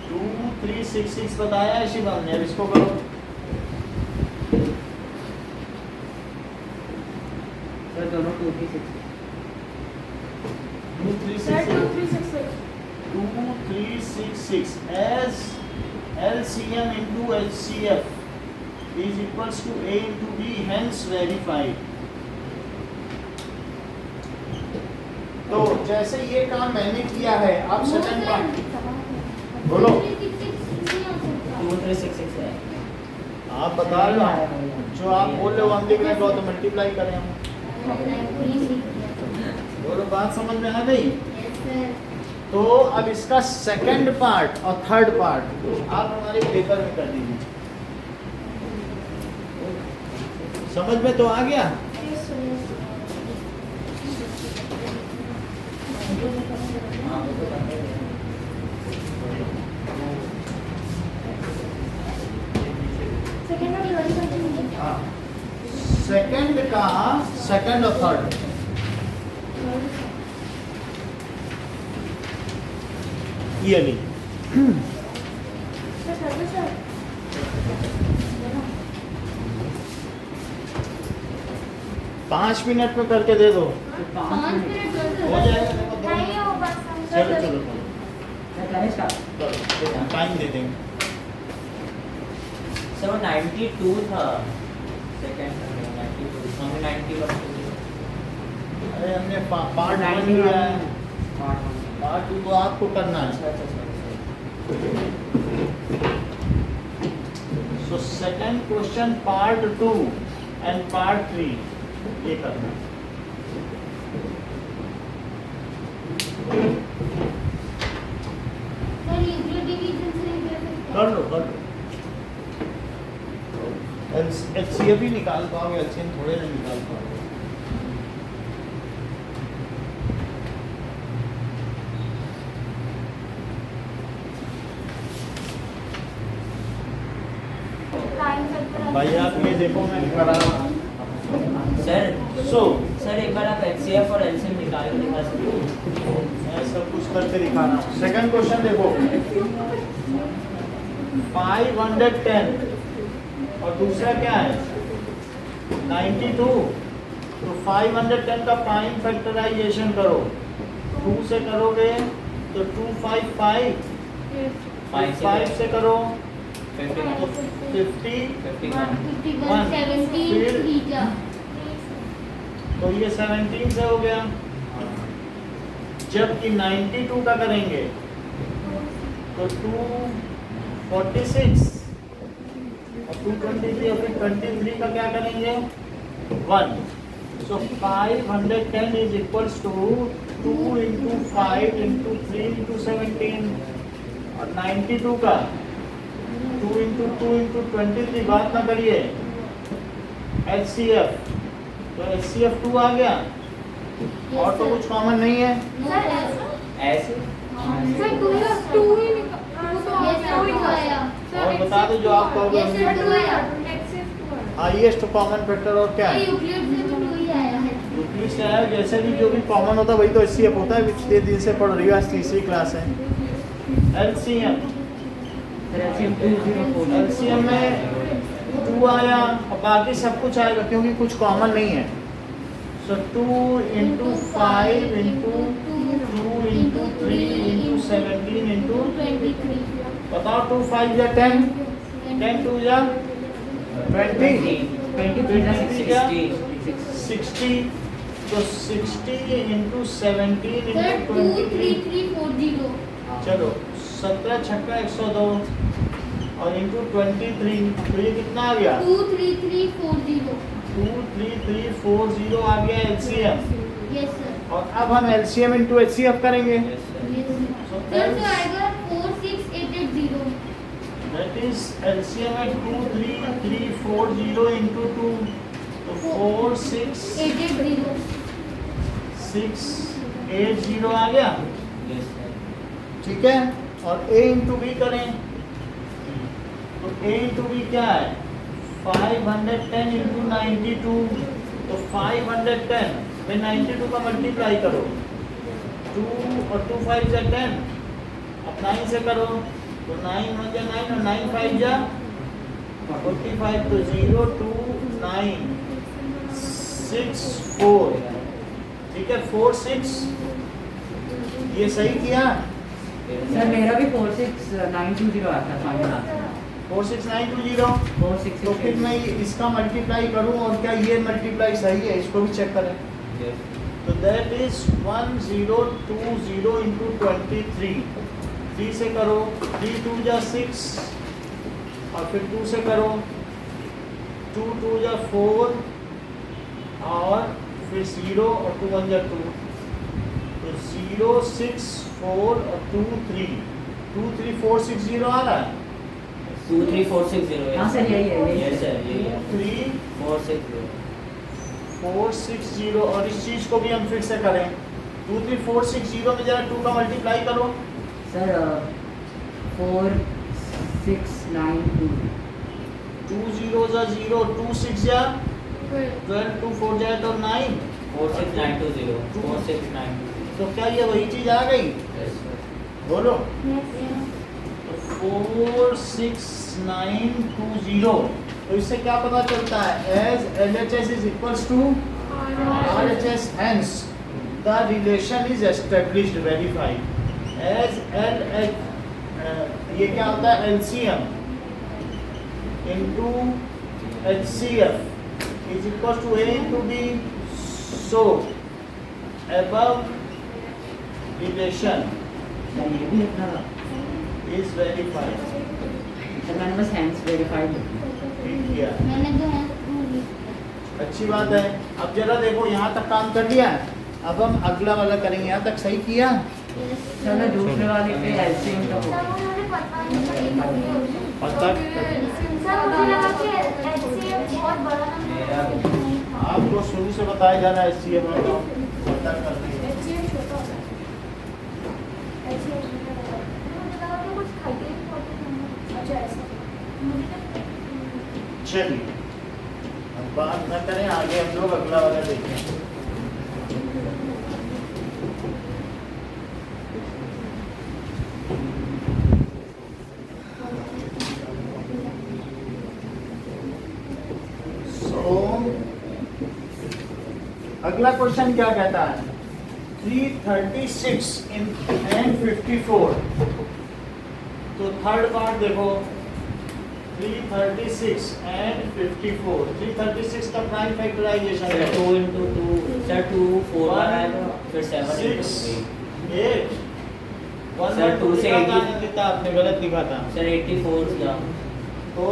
2366 बताया है शिवम ने। अब इसको करो। सर दोनों 2 की 6 Sir, 2366 2366. 2366 as LCM into HCF is equals to A into B, hence verified। तो जैसे ये काम मैंने किया है, आप सेकंड पार्ट बोलो। 2366 है आप बता लो, जो आप बोल रहे हो हम लिख रहे हैं तो मल्टीप्लाई करें हम। बोलो, बात समझ में आ गई? तो अब इसका सेकंड पार्ट और थर्ड पार्ट आप हमारे पेपर में कर दीजिए। समझ में तो आ गया? Yes, sir. हाँ वो तो करते हैं Second और third continue. हाँ, सेकंड का सेकंड और थर्ड ये ली। Sir, third, sir. 5 मिनट में करके दे दो, 5 मिनट हो जाएगा। देखो, दो नहीं मिनट। होगा चलो सर. चलो सर करें स्टार्ट। चलो, टाइम दे देंगे। सर वो 92 था सेकंड 92 हमें 90 पर अरे हमने पार्ट 1 लिया है, पार्ट 2 तो आपको करना अच्छा है। अच्छा so second question part 2 and part 3 ये करना है। सर यूक्लिड डिवीजन से नहीं कर सकते? कर लो। HCF भी निकाल पाओगे, LCM थोड़े नहीं निकाल पाओगे। Prime factor. भाई आप ये देखो मैं करा रहा हूँ। सर सो सर एक बार आप HCF और LCM निकाल के दिखा सकते हो मैं सब कुछ करके दिखाना। सेकंड क्वेश्चन देखो, 510 और दूसरा क्या है 92। तो 510 का पाइन फैक्टराइजेशन करो, 2 से करोगे तो 255, 5 से करो तो 50, 51 17 3 तो ये 17 से हो गया। जबकि 92 का करेंगे तो 246 और 223 और फिर 23 का क्या करेंगे 1। So 510 is equals to 2 into 5 into 3 into 17 और 92 का 2 इंटू 2 इंटू 23। बात ना करिए, HCF तो HCF 2 आ गया और तो कुछ कॉमन नहीं है। ऐसे सर 2 ही और बता दो जो आप कहोगे हाईएस्ट कॉमन फैक्टर और क्या है यूक्लिड से है। जैसे भी जो भी कॉमन होता है वही तो HCF होता है। पिछले दिन से पढ़ रही हो, आज तीसरी क्लास है। LCM LCM में 2 आया और बाकी सब कुछ आएगा क्योंकि कुछ कॉमन नहीं है। सो 2 into 5 into 2 into 3 into 17 into बताओ 2 5 या 10 10 2 या 20 60 तो 60 इंटू 17 इंटू 23। चलो 17 छक्का 102 और इंटू 23 तो ये कितना आ गया 23340। 23340 आ गया LCM। Yes sir. और अब हम LCM इंटू HCF करेंगे। सर तो आएगा 46880। That is LCM at 23340 into 2 तो 46880 आ गया। ठीक है, और A इंटू B करें तो A इंटू B क्या है 510 इंटू 92 तो 510 में 92 का मल्टीप्लाई करो 2 और 2 5 जा 10 अब 9 से करो तो 9 1 जा 9 और 9 5 जा 45 तो 0 2 9 6 4। ठीक है 4 6 ये सही किया। सर मेरा भी 46920 आता था फाइनल आता 46920 466 तो फिर मैं इसका मल्टीप्लाई करूं और क्या ये मल्टीप्लाई सही है, इसको भी चेक करें। तो दैट इज 1020 इंटू 23 3 से करो 3 2 जा 6 और फिर 2 से करो 2 2 जा 4 और फिर 0 और 2 1 जा 2 तो 0 6 4 और 2 3 2 3 4 6 0 आ रहा है 23460। हाँ सर यही है यस सर यही है 3 460। 460 और इस चीज को भी हम फिर से करें 23460 में जरा 2 का मल्टीप्लाई करो सर 4692 2 0 जा 0 2 6 जा 12 2 4 जाए तो 9 46920 46920। तो क्या ये वही चीज आ गई यस सर। बोलो तो 46920 तो इससे क्या पता चलता है as LHS is equals to RHS hence the relation is established verified as LH ये क्या होता है LCM into HCF is equals to A into B so above relation sir ये भी लिखना था is verified। सर मैंने बस हैंड्स वेरीफाइड ठीक किया, मैंने तो है अच्छी बात है। अब जरा देखो यहाँ तक काम कर लिया, अब हम अगला वाला करेंगे। यहाँ तक सही किया। सर मैं दूसरे वाले पे LCM का सर मुझे पता नहीं और तक सर मुझे लगा कि HCF बहुत बड़ा मेरा नंबर है। आपको शुरू से बताया जा रहा है HCF में तो पता कर रही है। HCF छोटा होता है। HCF छोटा होता है। मुझे लगा कि कुछ 30 40 नंबर। अच्छा ऐसा चलिए अब बात न करें, आगे हम लोग अगला वाला देखें। अगला क्वेश्चन क्या कहता है 336 एंड 54। तो थर्ड पार्ट देखो 336 एंड 54। 336 का prime factorisation sir 2 into 2 sir 2 4 आएगा फिर 7 into 6 3 8 सर, 2 से 80 कितना आपने गलत लिखा था सर 84 का तो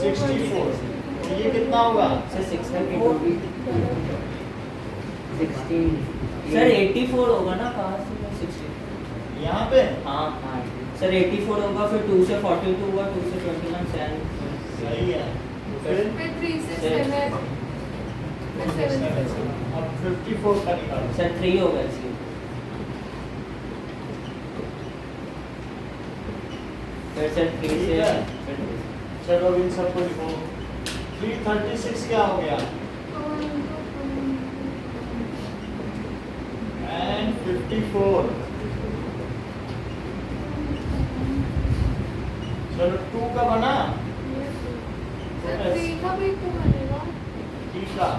264। तो ये कितना होगा सर 6 का 16 सर 84 होगा ना कहाँ से 60 यहाँ पे हाँ सर 84 होगा फिर 2 से 42 होगा 2 से 21 7 सही है फिर फिर 3 से 7 फिर 7 अब 54 का निकालो सर 3 होगा इसकी फिर सर 3 ठीक से है। फिर चलो इन सबको लिखो 336 क्या हो गया एंड 54। चलो 2 का बना सर 3 का भी तो बनेगा 3 का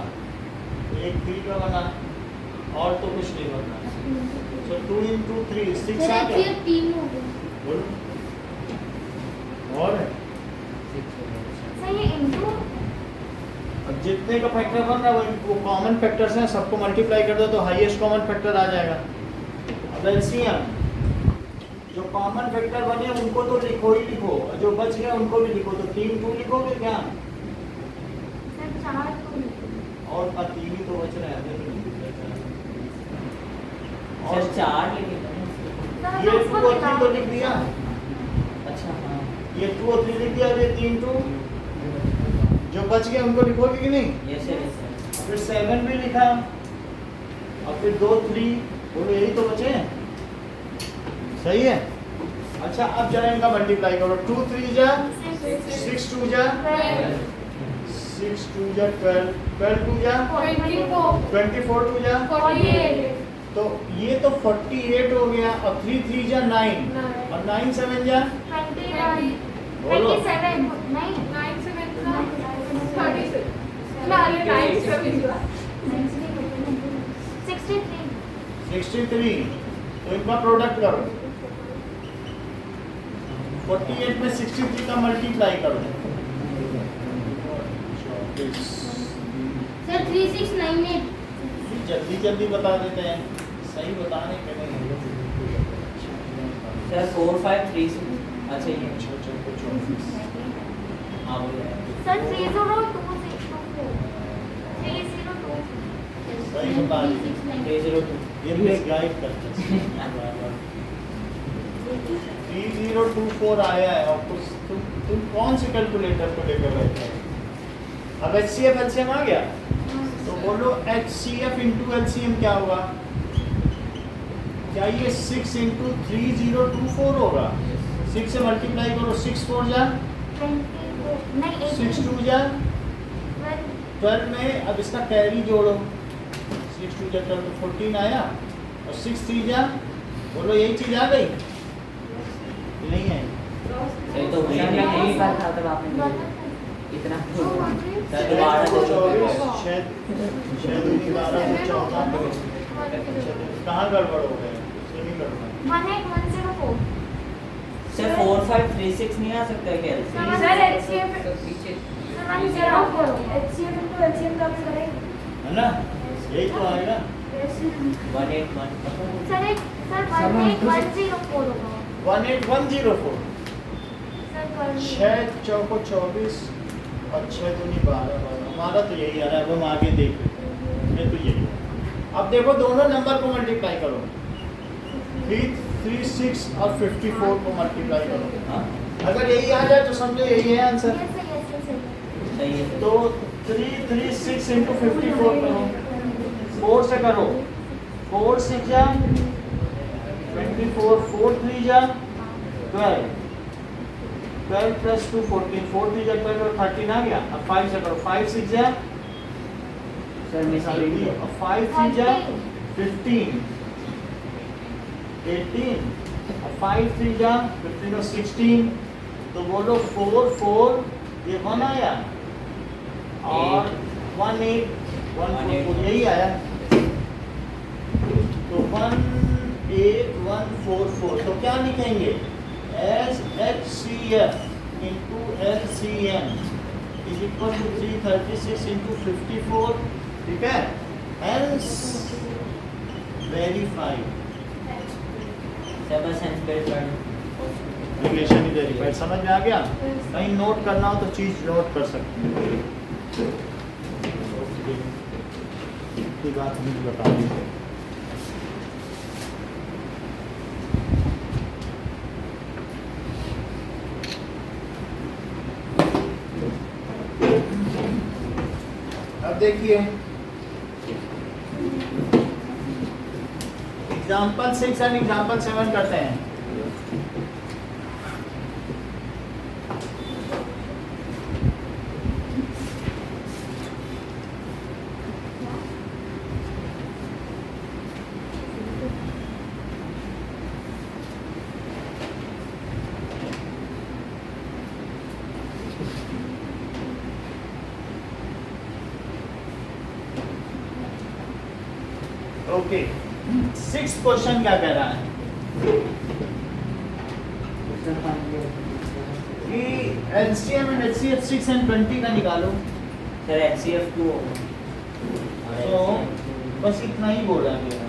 एक 3 का बना और तो कुछ नहीं बनना। सो 2 into 3 6 सर आ एक गया ये 3 हो गया बोलो और सर ये इंटू अब जितने का फैक्टर बन रहा है वो कॉमन फैक्टर्स हैं सबको मल्टीप्लाई कर दो तो हाईएस्ट कॉमन फैक्टर आ जाएगा। अब एलसीएम जो कॉमन फैक्टर बने उनको तो लिखो ही लिखो और जो बच गए उनको भी लिखो। तो 3 2 लिखोगे क्या सर 4 तो और 3 ही तो बच रहे हैं सर और 4 लेके सर ये उसको 2 और 3 तो लिख दिया अच्छा हाँ ये 2 और 3 लिख दिया और ये 3 2 जो बच गए उनको लिखोगे कि नहीं। यस सर फिर 7 भी लिखा और फिर 2 3 बोलो यही तो बचे हैं सही है। अच्छा अब जरा इनका मल्टीप्लाई करो 2 3 जा 6 2 जा 6 2 जा 12 12 2 जा 24 24 2 जा 48 तो ये तो 48 हो गया और 3 3 जा 9 और 9 7 जा 21 बोलो 27 नहीं 9 7 36 नाले 9 7 63 63। तो इनका प्रोडक्ट करो 48 में 63 का मल्टीप्लाई करो सर 3698 जल्दी जल्दी बता देते हैं सही बताने के नहीं। सर 4 5 3 6 अच्छा ये हाँ बोलिए सर 302 302 सही बता दी 302 ये भी गाइड करते हैं 3024 आया है और तुम कौन से कैलकुलेटर को लेकर बैठे हैं। अब HCF LCM आ गया तो बोलो HCF into LCM क्या होगा क्या ये 6 into 3024 होगा 6 से मल्टीप्लाई करो 6 4 जा 6 2 जा 12 में अब इसका कैरी जोड़ो 6 2 जा 12 तो 14 आया और 6 3 जा बोलो यही चीज आ गई नहीं है। सही तो हुई सर नहीं यही बात था तब आपने इतना सर दोबारा से 24 6 12 14 कहाँ गड़बड़ हो गए इससे नहीं गड़बड़ 18104 सर 4 5 3 6 नहीं आ सकता है क्या सर HCF पीछे 104 HCF into LCM का भी करेंगे है ना यही तो आएगा 181 सर 18104 होगा 18104 सर 6 चौको 24 और 6 दूनी 12 हमारा तो यही आ रहा है। अब हम आगे देख लेते हैं ये तो यही है। अब देखो दोनों नंबर को मल्टीप्लाई करो 336 और 54 को मल्टीप्लाई करो। हाँ अगर यही आ जाए तो समझो यही है आंसर। सही है तो 336 into 54 करो 4 से करो 4 6 जा 24 4 3 जा 12 12 plus 2 14 4 3 जा 12 और 13 आ गया। अब 5 से करो 5 6 जा सर मिस्प्रिंट 30 और 5 3 जा 15 18 और 5 3 जा 15 और 16 तो बोलो 4 4 ये 1 आया और 18,144 यही आया। तो 18144 तो क्या लिखेंगे S H C F into L C M is equal to 336 into 54, ठीक है। हेंस वेरीफाइड, सर बस sense verified relation is verified. समझ में आ गया? कहीं नोट करना हो तो चीज नोट कर सकते हैं। बात मुझे बता दीजिए। अब देखिए एग्जाम्पल 6 एंड एग्जाम्पल 7 करते हैं। ओके, 6 क्वेश्चन क्या कह रहा है कि एलसीएम एंड एचसीएफ 6 एंड 20 का निकालो। सर HCF 2 होगा तो बस इतना ही बोल रहा है सर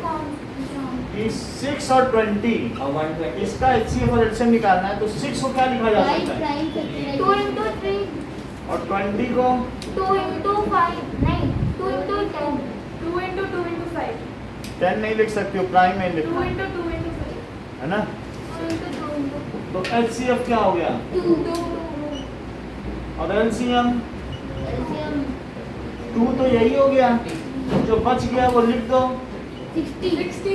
कौन कि 6 और 20 और 120 इसका एचसीएफ और एलसीएम निकालना है। तो 6 को क्या लिखा जा प्राइम सकता है प्राइम करके 2 into 3 और 20 को 2 into 5 नहीं 2 into 10 2 into 2 into 5 10 नहीं लिख सकते हो, प्राइम में 2 लिखना into 2 into 5 है ना। 2 into 2 into तो एचसीएफ क्या हो गया 2 और एलसीएम एलसीएम 2 तो यही हो गया, जो बच गया वो लिख दो। 60 60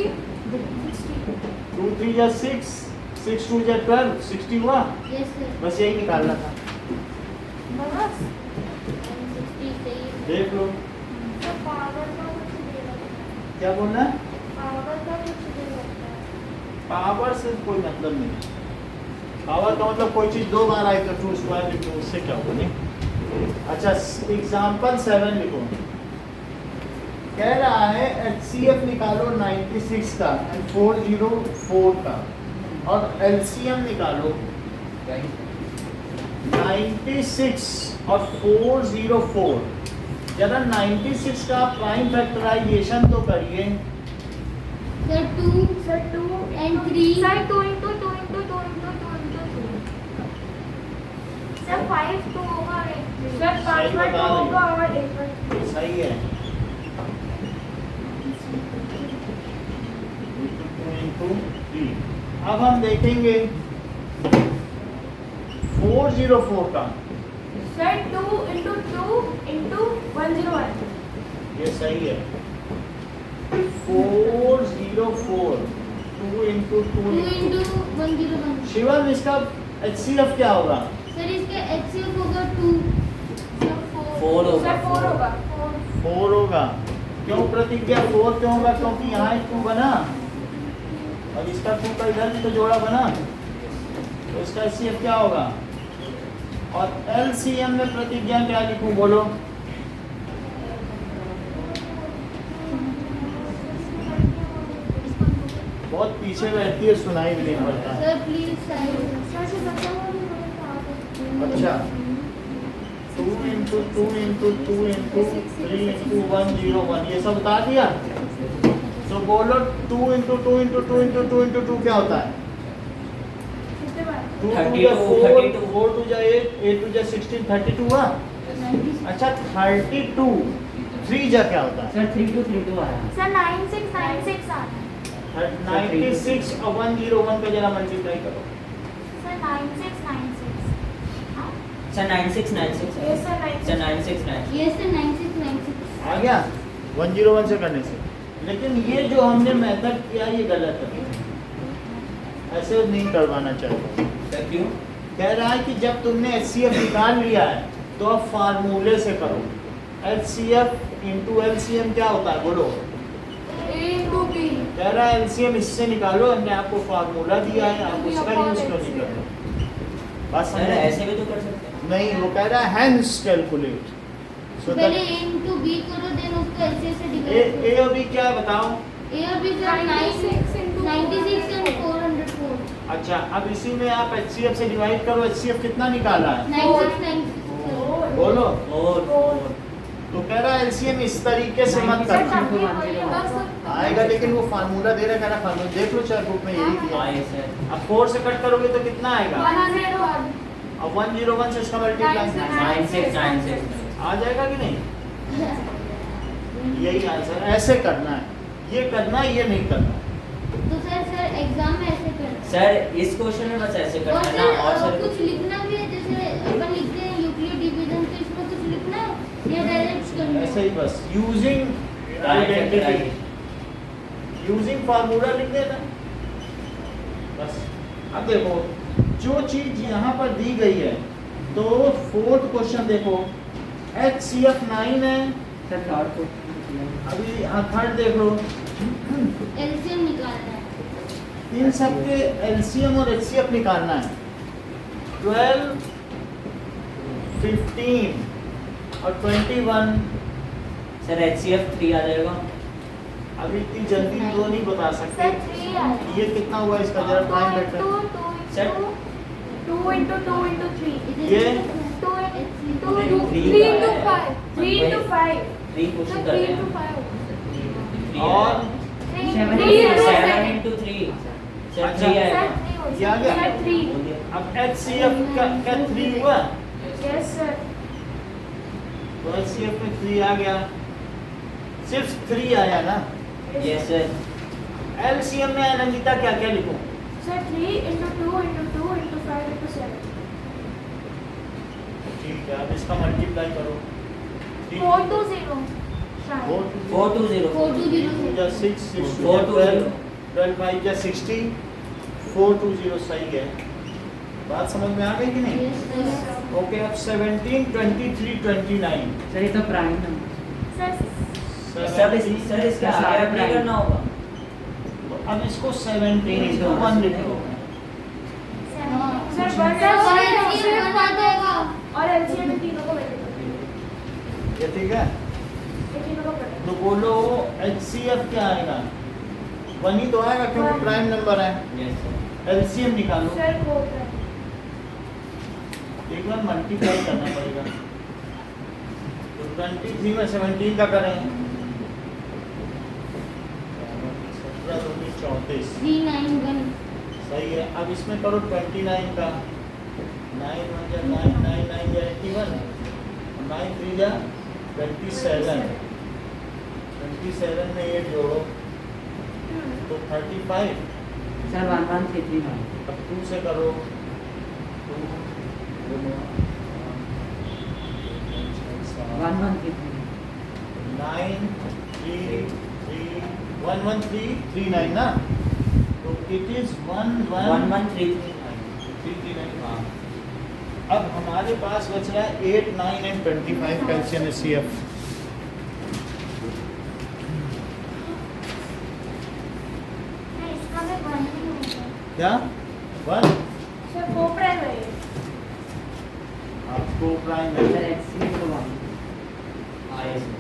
2 3 या 6, 6 2 या 12, 60 हुआ। यस सर बस यही निकालना था। बस 60 सही है। देख लो तो पावर का कुछ दे रहा है क्या बोलना है। पावर का कुछ दे रहा है पावर से कोई मतलब नहीं। पावर का मतलब कोई चीज 2 बार आई तो 2 स्क्वायर लिखो, उससे क्या होगा नहीं। अच्छा एग्जाम्पल 7 लिखो। कह रहा है एचसीएफ निकालो 96 का एंड 404 का और एलसीएम निकालो 96 और 404। जरा 96 का प्राइम फैक्टराइजेशन तो करिए। Sir 2 sir 2 and 3 sir 2 into 2 into 2 into 2 into 2 sir 5 2 होगा और 1 सर 5 सही बार बता 2 रही होगा और 1 बार सही है। 2 3। अब हम देखेंगे 404 का। सर 2 into 2 into 101 ये सही है। 404 2 into 2 2 into 101 शिवम इसका एचसीएफ क्या होगा। सर इसका एचसीएफ होगा 2 सर 4 होगा सर 4 होगा 4 होगा। क्यों प्रतिज्ञा 4 क्यों होगा? क्योंकि यहाँ एक 2 बना और इसका 2 का इधर भी तो जोड़ा बना, तो इसका एचसीएफ क्या होगा। और एलसीएम में प्रतिज्ञा क्या लिखूं बोलो। बहुत पीछे बैठती है, सुनाई भी नहीं पड़ता। सर प्लीज साइड सर से बच्चा हुआ भी अच्छा 2 into 2 into 2 into 3 into 101 ये सब बता दिया। तो बोलो 2 into 2 into 2 into 2 into 2 क्या होता है। 2 2 या 4 4 2 या 8 8 2 या 16 32 हुआ। अच्छा 32 3 जा क्या होता है। सर 3232 आया। सर 9696 आ रहा है 96 और 101 का जरा मल्टीप्लाई करो। सर 9696 हाँ सर 9696 ये सर सर 9696 ये सर 9696 आ गया 101 से करने से। लेकिन ये जो हमने मेथड किया ये गलत है, ऐसे नहीं करवाना चाहिए। सर क्यों? कह रहा है कि जब तुमने एचसीएफ निकाल लिया है तो अब फार्मूले से करो। एचसीएफ इंटू एलसीएम क्या होता है बोलो। A into B कह रहा है एलसीएम इससे निकालो, हमने आपको फार्मूला दिया है, आप उसका यूज क्यों नहीं कर रहे। बात सर समझे? ऐसे भी तो कर सकते हैं। नहीं, वो कह रहा है हैंस कैलकुलेट। So पहले that A into B करो देन उसको ऐसे ऐसे A डिवाइड A और B क्या है बताओ? A और B सर 96 into 96 and 404 अच्छा, अब इसी में आप HCF से डिवाइड करो, HCF कितना निकाला है? 96 बोलो। और तो कह रहा है LCM इस तरीके से मत करना। आएगा लेकिन वो फार्मूला दे रहा है, कह रहा फार्मूला देख लो चाहे बुक में यही दिया है। आए सर अब 4 से कट करोगे तो कितना आएगा? 101 अब 101 से इसका मल्टीप्लाई 9696 आ जाएगा कि नहीं? यही आंसर, ऐसे करना है, ये करना है, ये नहीं करना। तो सर एग्जाम में ऐसे करना सर इस क्वेश्चन में बस ऐसे और करना है ना। और सर सर कुछ लिखना भी है, जैसे अपन लिखते हैं यूक्लिड डिवीजन, तो इसमें कुछ लिखना है या डायरेक्ट करना है? ऐसे ही बस यूजिंग आइडेंटिटी, यूजिंग फार्मूला लिख देना बस। अब देखो जो चीज यहाँ पर दी गई है, तो 4th क्वेश्चन देखो, HCF 9 है, सर थर्ड क्वेश्चन अभी हाँ 3rd देख लो, एलसीएम निकालना है। इन सब के LCM और HCF निकालना है। 12, 15 और 21। सर HCF 3 आ जाएगा। अभी इतनी जल्दी तो नहीं बता सकते। सर 3 आया। ये कितना हुआ इसका जरा टाइम बैठा है। 2 into 2 into 3 ये 2 HCF 3 into 5 3 into 5 3 question sir कर 3 रहे into हैं। 5 और 7 into 3 सर अच्छा। 3 आएगा। ये आ गया। सर 3 अब HCF का 3 हुआ, यस सर तो HCF में 3 आ गया, सिर्फ 3 आया ना। यस सर LCM में अनंगिता क्या क्या लिखूं? Sir 3 into 2 into 2 into 5 into 7 ठीक है, अब इसका मल्टीप्लाई करो। 420 शायद 420 420 या 6 6 420 12 5 या 60 420 सही है। बात समझ में आ गई कि नहीं? Yes, ओके, अब 17 23 29 सर ये तो प्राइम नंबर सर सब सर इसका आगे अप्लाई करना होगा। अब इसको 17 into 1 लिखो। सर सर 1 LCM बना देगा। और एलसीएम में तीनों को बैठेगा ये ठीक है? ये तीनों को बैठेगा तो बोलो HCF क्या आएगा? 1 ही तो आएगा क्योंकि प्राइम नंबर है। यस सर LCM निकालो, सर को है एक बार मल्टीप्लाई करना पड़ेगा। तो 23 में 17 का करें, 17 34 391 सही है। अब इसमें करो 29 का, 9 1 जा 9 9 9 जा 81, 9 3 जा 27, 27 में ये जोड़ो तो 35। सर 1133 अब 2 से करो, 2 1133 9 3 3 1 1 3 3 9 ना, तो इट इज 1 1 1133 हाँ। अब हमारे पास बच रहा है 8 9 एंड 25 कैल्शियम HCF। इसका में 1 ही होगा। क्या 1 सर को प्राइम है ये। आपको प्राइम सर है। HCF तो 1 आए सर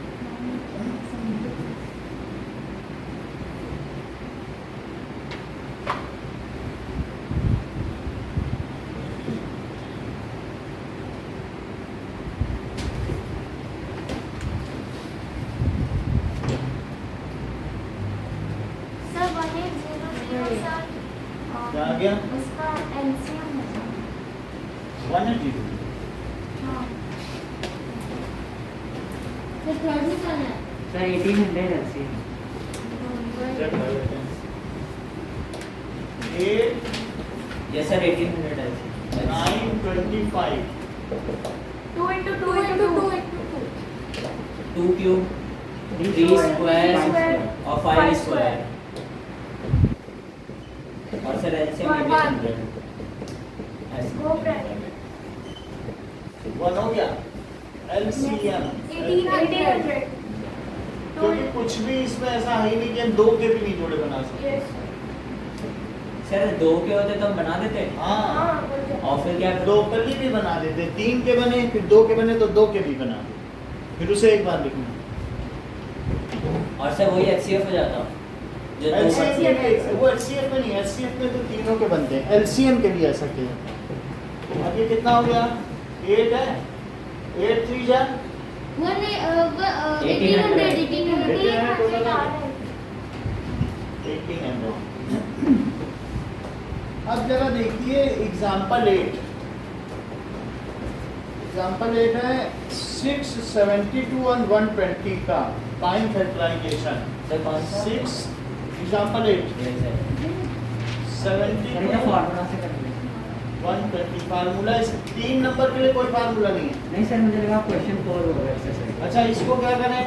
सर 1800 सर क्या आ गया? उसका एलसीएम है 1 है 0। हाँ तो थर्ड निकालना है। सर 1800 LCM चेक कर लेते हैं। 8 यस सर 1800 है 9 25 2 into 2 into 2 into 2 2 cube 3 square और 5 स्क्वायर और सर एलसीएम में भी 100 ऐसे को प्राइम 1 हो गया। LCM 1800 क्योंकि कुछ भी इसमें ऐसा है ही नहीं कि हम 2 के भी नहीं जोड़े बना सकते। यस सर 2 के होते तो हम बना देते हाँ, हाँ बोल और फिर क्या 2 पल्ली भी बना देते, 3 के बने फिर 2 के बने तो 2 के भी बना दे, फिर उसे एक बार लिखना। और सर वही HCF हो जाता जो दो एलसीएम के लिए वो एचसीएफ में नहीं, एचसीएफ में तो तीनों के बनते हैं, एलसीएम के लिए ऐसा किया। अब ये कितना हो गया? 8 है, 8 3 जा 1800। अब जरा देखिए एग्जाम्पल 8। एग्जाम्पल 8 है 672 और 120 का टाइम फैक्टराइजेशन। सर कौन सा 6 एग्जाम्पल 8 ये सर 72 फार्मूला से करेंगे। 120 फार्मूला। इस 3 नंबर के लिए कोई फार्मूला नहीं है। नहीं सर, मुझे लगा क्वेश्चन 4 होगा एक्सरसाइज। अच्छा इसको क्या करें?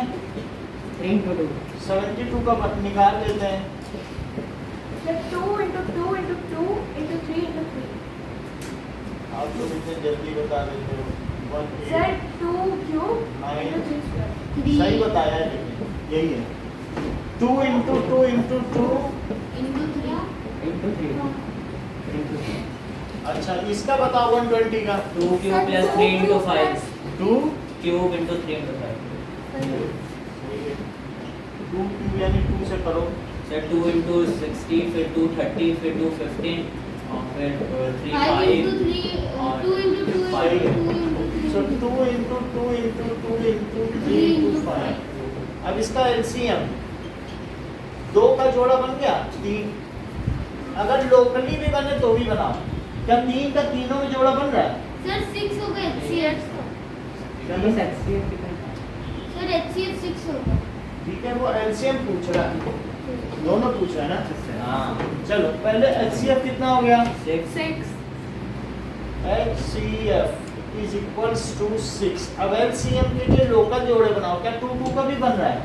3 to 2 72 का निकाल लेते हैं। Sir, 2 into 2 into 2 into 3 into 3. आप लोग इतने जल्दी बता देते हो। Sir, 2 cube Nine. into 3 square. सही बताया है, लेकिन यही है 2 into 2 into 2। into 3 into 3। अच्छा इसका बताओ 120 का। 2 cube plus 3 into 5 2 cube into 3 into 5 2 cube यानी 2 से करो। सर 2 into 60 फिर 2 30 फिर 2 15 और फिर 3 5 So 2 into 2 into 2 into 3 into 5। अब इसका एलसीएम 2 का जोड़ा बन गया 3। अगर लोकली भी बने तो भी बनाओ। क्या 3 का तीनों में जोड़ा बन रहा है? सर 6 हो गया HCF। चलो HCF कितना? सर HCF 6 होगा। ठीक है, वो एलसीएम पूछ रहा है, दोनों पूछ रहा है ना। हाँ चलो पहले एचसीएफ कितना हो गया? 6 6. HCF is equals to 6। अब LCM के लिए लोकल जोड़े बनाओ। क्या 2 2 का भी बन रहा है?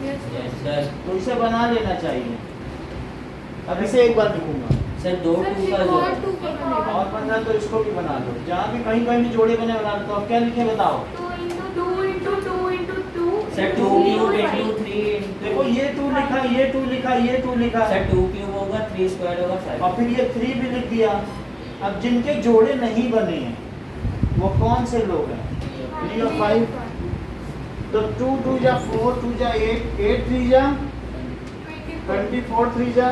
Yes. यस सर तो इसे बना लेना चाहिए। अब इसे एक बार लिखूंगा सर 2 Sir, 2 का एक जोड़ और 2 का बनेगा. और बन रहा है तो इसको भी बना लो। जहाँ भी कहीं कहीं भी जोड़े बने बना लो। तो अब क्या लिखे बताओ? 2 into 2 into 2 into 2. Sir 2 cube into 3 देखो ये 2 लिखा, ये 2 लिखा, ये 2 लिखा। सर 2 cube होगा 3 square होगा 5 और फिर ये 3 भी लिख दिया। अब जिनके जोड़े नहीं बने हैं वो कौन से लोग हैं? 3 और 5। तो 2 2 जा 4 2 जा 8 8 3 जा 24 3 जा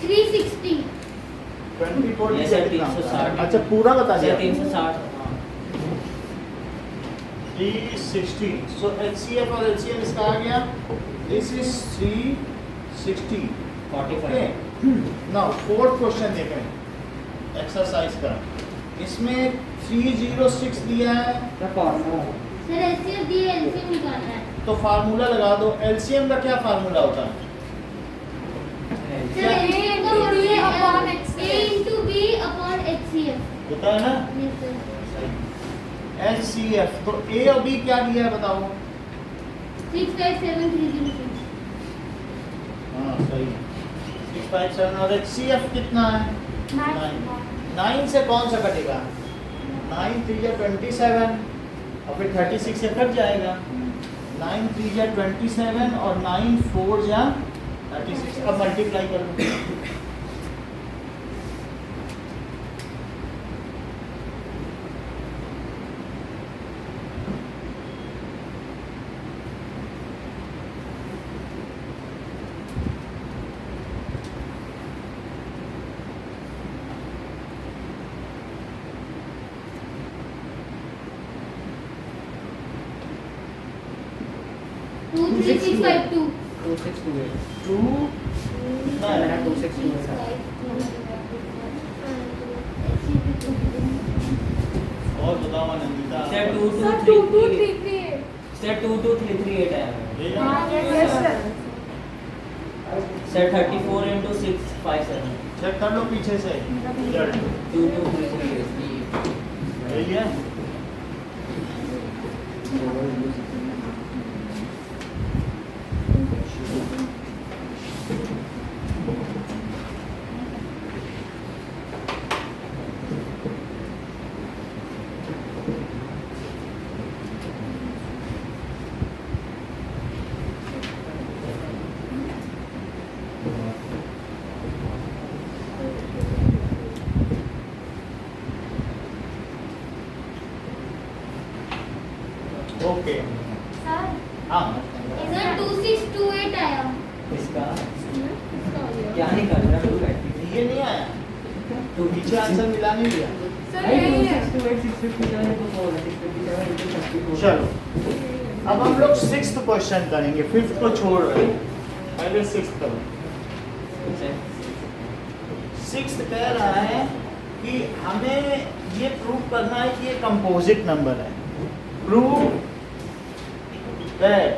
360। 24 ये जा सर कितना? 360। अच्छा पूरा बता दिया। सर 360 हाँ 360। सो HCF और LCM इसका आ गया। This is 360। 45 okay now fourth question देखें एक्सरसाइज का। इसमें 306 दिया है। सर फार्मूला सर HCF दिए LCM निकालना है। तो फार्मूला लगा दो। LCM का क्या फार्मूला होता है? सर LCM का formula upon A into B upon HCF। होता है ना? Yes sir। HCF। तो A और B क्या दिया है बताओ? 657306। हाँ सही है 657। और HCF कितना है? 9। 9 से कौन सा कटेगा? 9 3 जा 27 और फिर 36 से कट जाएगा। 9 3 जा 27 और 9 4 जा 36। अब मल्टीप्लाई कर लो। Two 3652। 2628 2 कितना है? 2628 और बताओ आनंदिता। Sir 2 Sir, 2 2 2 3 3 3. सर 2 2 3 3 8 है ठीक हाँ, है? yes sir. Sir 34 into 6 57 check कर लो पीछे से रिजल्ट। 2 2 3 3 सही है? ओके सर हाँ सर 2628 आया। इसका क्या निकल रहा है? ये नहीं आया तो पीछे आंसर मिला नहीं दिया। सर यही है। 628 657 तो 657 चलो अब हम लोग 6th क्वेश्चन करेंगे, 5th को छोड़ रहे हैं, पहले 6th करो। 6th कह रहा है कि हमें ये प्रूव करना है कि ये कंपोजिट नंबर है। प्रूव दैट,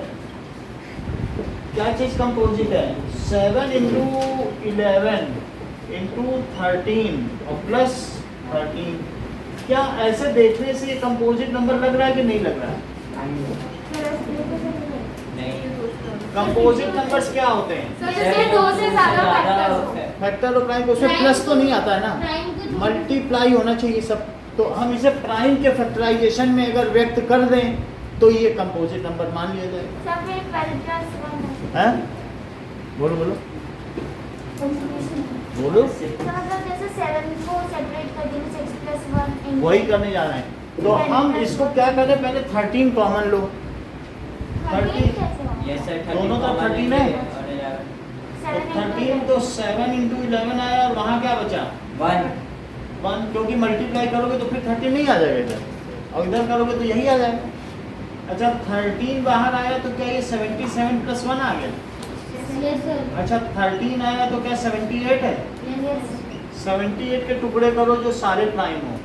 क्या चीज कंपोजिट है? 7 इंटू 11 इंटू 13 और प्लस 13। क्या ऐसे देखने से ये कंपोजिट नंबर लग रहा है कि नहीं लग रहा है? कंपोजिट नंबर्स क्या होते हैं? सर जैसे 2 से ज़्यादा फैक्टर्स हो। फैक्टर और प्राइम, उसमें प्लस तो नहीं आता है ना, प्राइम को मल्टीप्लाई होना चाहिए सब। तो हम इसे प्राइम के फैक्टराइजेशन में अगर व्यक्त कर दें तो ये कंपोजिट नंबर मान लिया जाए। सर फिर 12 प्लस 1 हैं? बोलो बोलो बोलो। तो मतलब जैसे 7 को सेपरेट कर देंगे 6 प्लस 1 वही करने जा रहे हैं। तो हम इसको क्या करें, पहले 13 कॉमन लो। 13 कैसे होगा? ये सर दोनों का 13 है। तो 13 तो 7 इंटू 11 आया और वहाँ क्या बचा? 1, क्योंकि मल्टीप्लाई करोगे तो फिर 13 नहीं आ जाएगा इधर, और इधर करोगे तो यही आ जाएगा। अच्छा 13 बाहर आया तो क्या ये 77 प्लस 1 आ गया? Yes sir. अच्छा 13 आया तो क्या 78 है? यस 78 के टुकड़े करो जो सारे प्राइम हो।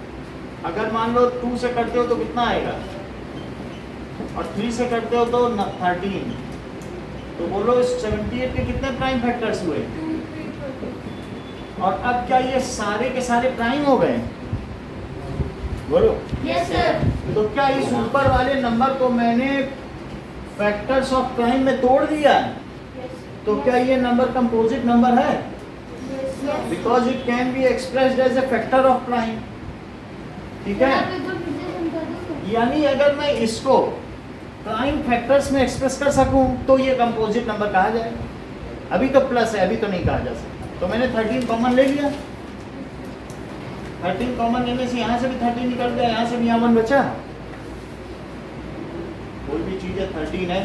अगर मान लो 2 से करते हो तो कितना आएगा, और 3 से करते हो तो 13। तो बोलो इस 78 के कितने प्राइम फैक्टर्स हुए? और अब क्या ये सारे के सारे प्राइम हो गए? बोलो। Yes sir. तो क्या इस ऊपर वाले नंबर को मैंने फैक्टर्स ऑफ प्राइम में तोड़ दिया? तो क्या ये नंबर कंपोजिट नंबर है? Because it can be expressed as a factor of prime. ठीक है, आप एक बार फिर से समझा दो। यानी अगर मैं इसको प्राइम फैक्टर्स में एक्सप्रेस कर सकूं तो ये कंपोजिट नंबर कहा जाएगा। अभी तो प्लस है, अभी तो नहीं कहा जा सकता। तो मैंने 13 कॉमन ले लिया। 13 कॉमन लेने से यहाँ से भी 13 निकल गया, यहाँ से भी यहाँ 1 बचा। कोई भी चीज़ है 13 है,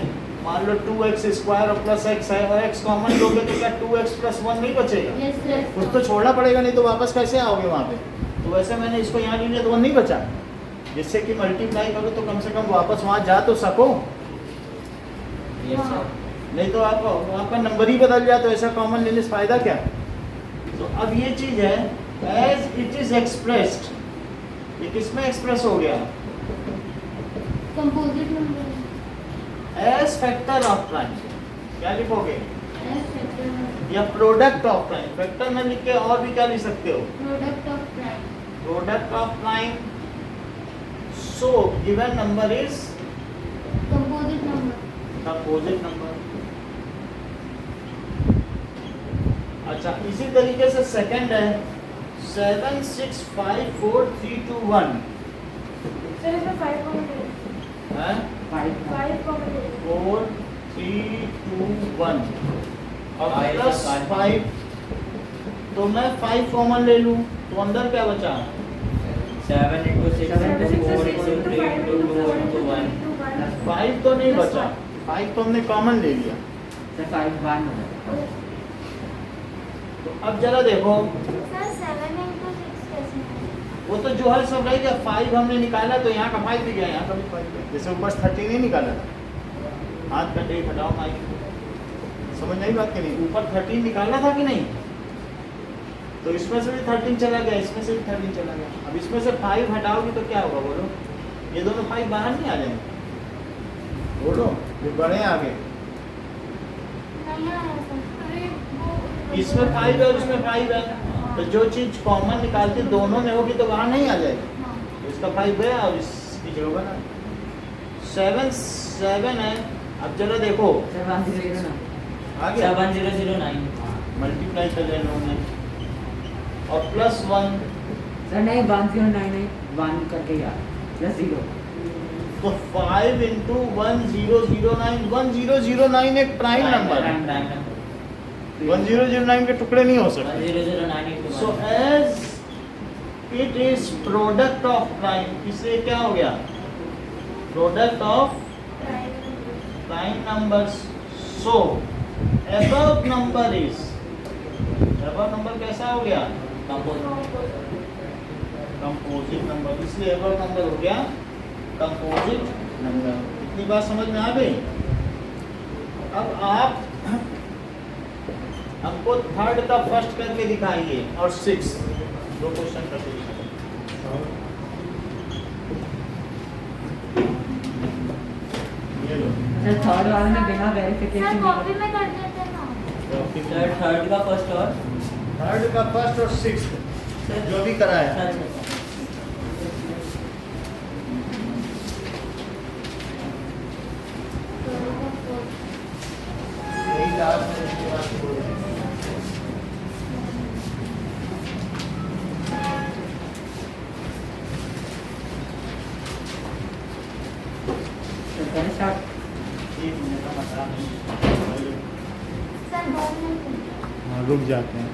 मान लो 2x स्क्वायर और प्लस x है, और x कॉमन लोगे तो क्या 2x प्लस 1 नहीं बचेगा? Yes sir. कुछ तो छोड़ना पड़ेगा, नहीं तो वापस कैसे आओगे वहाँ पे? तो वैसे मैंने इसको यहाँ ले लिया तो 1 नहीं बचा, जिससे कि मल्टीप्लाई करो तो कम से कम वापस वहाँ जा तो सको। नहीं तो आप आपका नंबर ही बदल जाए तो ऐसा कॉमन लेने से फायदा क्या? तो अब ये चीज़ है एज इट इज एक्सप्रेस्ड, ये किसमें एक्सप्रेस हो गया? Composite number age factor of prime. क्या लिखोगे? एज फैक्टर या प्रोडक्ट ऑफ प्राइम। फैक्टर में लिख के और भी क्या लिख सकते हो? Product of prime. Product of prime. So given number is composite number. Composite number. अच्छा इसी तरीके से सेकंड है 7 6 5 4 3 2 1 सर इसमें 5 कॉमन ले। है 5 कॉमन ले। 4 3 2 1 और Five प्लस का 5। तो मैं 5 कॉमन ले लूं तो अंदर क्या बचा? 7 into 6 into 4 into 3 into 2 into 1. 5 तो नहीं बचा, 5 तो हमने कॉमन ले लिया। सर 5 1 हो गया। तो अब जरा देखो, सर 7 into 6 कैसे है? वो तो जो है सब रह गया। 5 हमने निकाला तो यहाँ का 5 भी गया, यहाँ का भी 5 गया। जैसे ऊपर 13 नहीं निकाला था, हाथ का टेक हटाओ माइक, समझ नहीं बात कि नहीं? ऊपर 13 निकाला था कि नहीं? तो इसमें से भी 13 चला गया, इसमें से भी 13 चला गया। अब इसमें से 5 हटाओगे तो क्या होगा बोलो? ये दोनों 5 बाहर नहीं आ जाएंगे? बोलो, ये बढ़े आगे। नहीं आया सर। अरे वो इसमें 5 है और इसमें 5 है, तो जो चीज कॉमन निकालती दोनों में होगी तो वहाँ नहीं आ जाएगी। हाँ। तो इसका 5 गया और इसकी जगह बना 7 है। अब जरा देखो सर 1 0 आ गया, 7009. मल्टीप्लाई कर लेना हमने और प्लस 1। सर नहीं 1099 1 करके यार प्लस 0। तो 5 into 1009 1009 एक प्राइम नंबर है। Prime number. 1009 के टुकड़े नहीं हो सकते। 1009 into so 1. As it is product of prime, इससे क्या हो गया? Product of prime numbers. So above number is, above number कैसा हो गया? कंपोजिट नंबर, इसलिए above number हो गया कंपोजिट नंबर। इतनी बात समझ में आ गई? अब आप हमको थर्ड का फर्स्ट करके दिखाइए और 6 दो क्वेश्चन करके दिखाइए। ये लो सर थर्ड वाले में बिना सर वेरिफिकेशन कॉपी में कर देते ना। सर थर्ड का फर्स्ट और थर्ड का फर्स्ट और 6 जो भी कराया सर यही लास्ट है, इसके बाद छोड़ देंगे। स्टार्ट। 1 मिनट का मतलब नहीं। Sir 2 minute. हाँ रुक जाते हैं।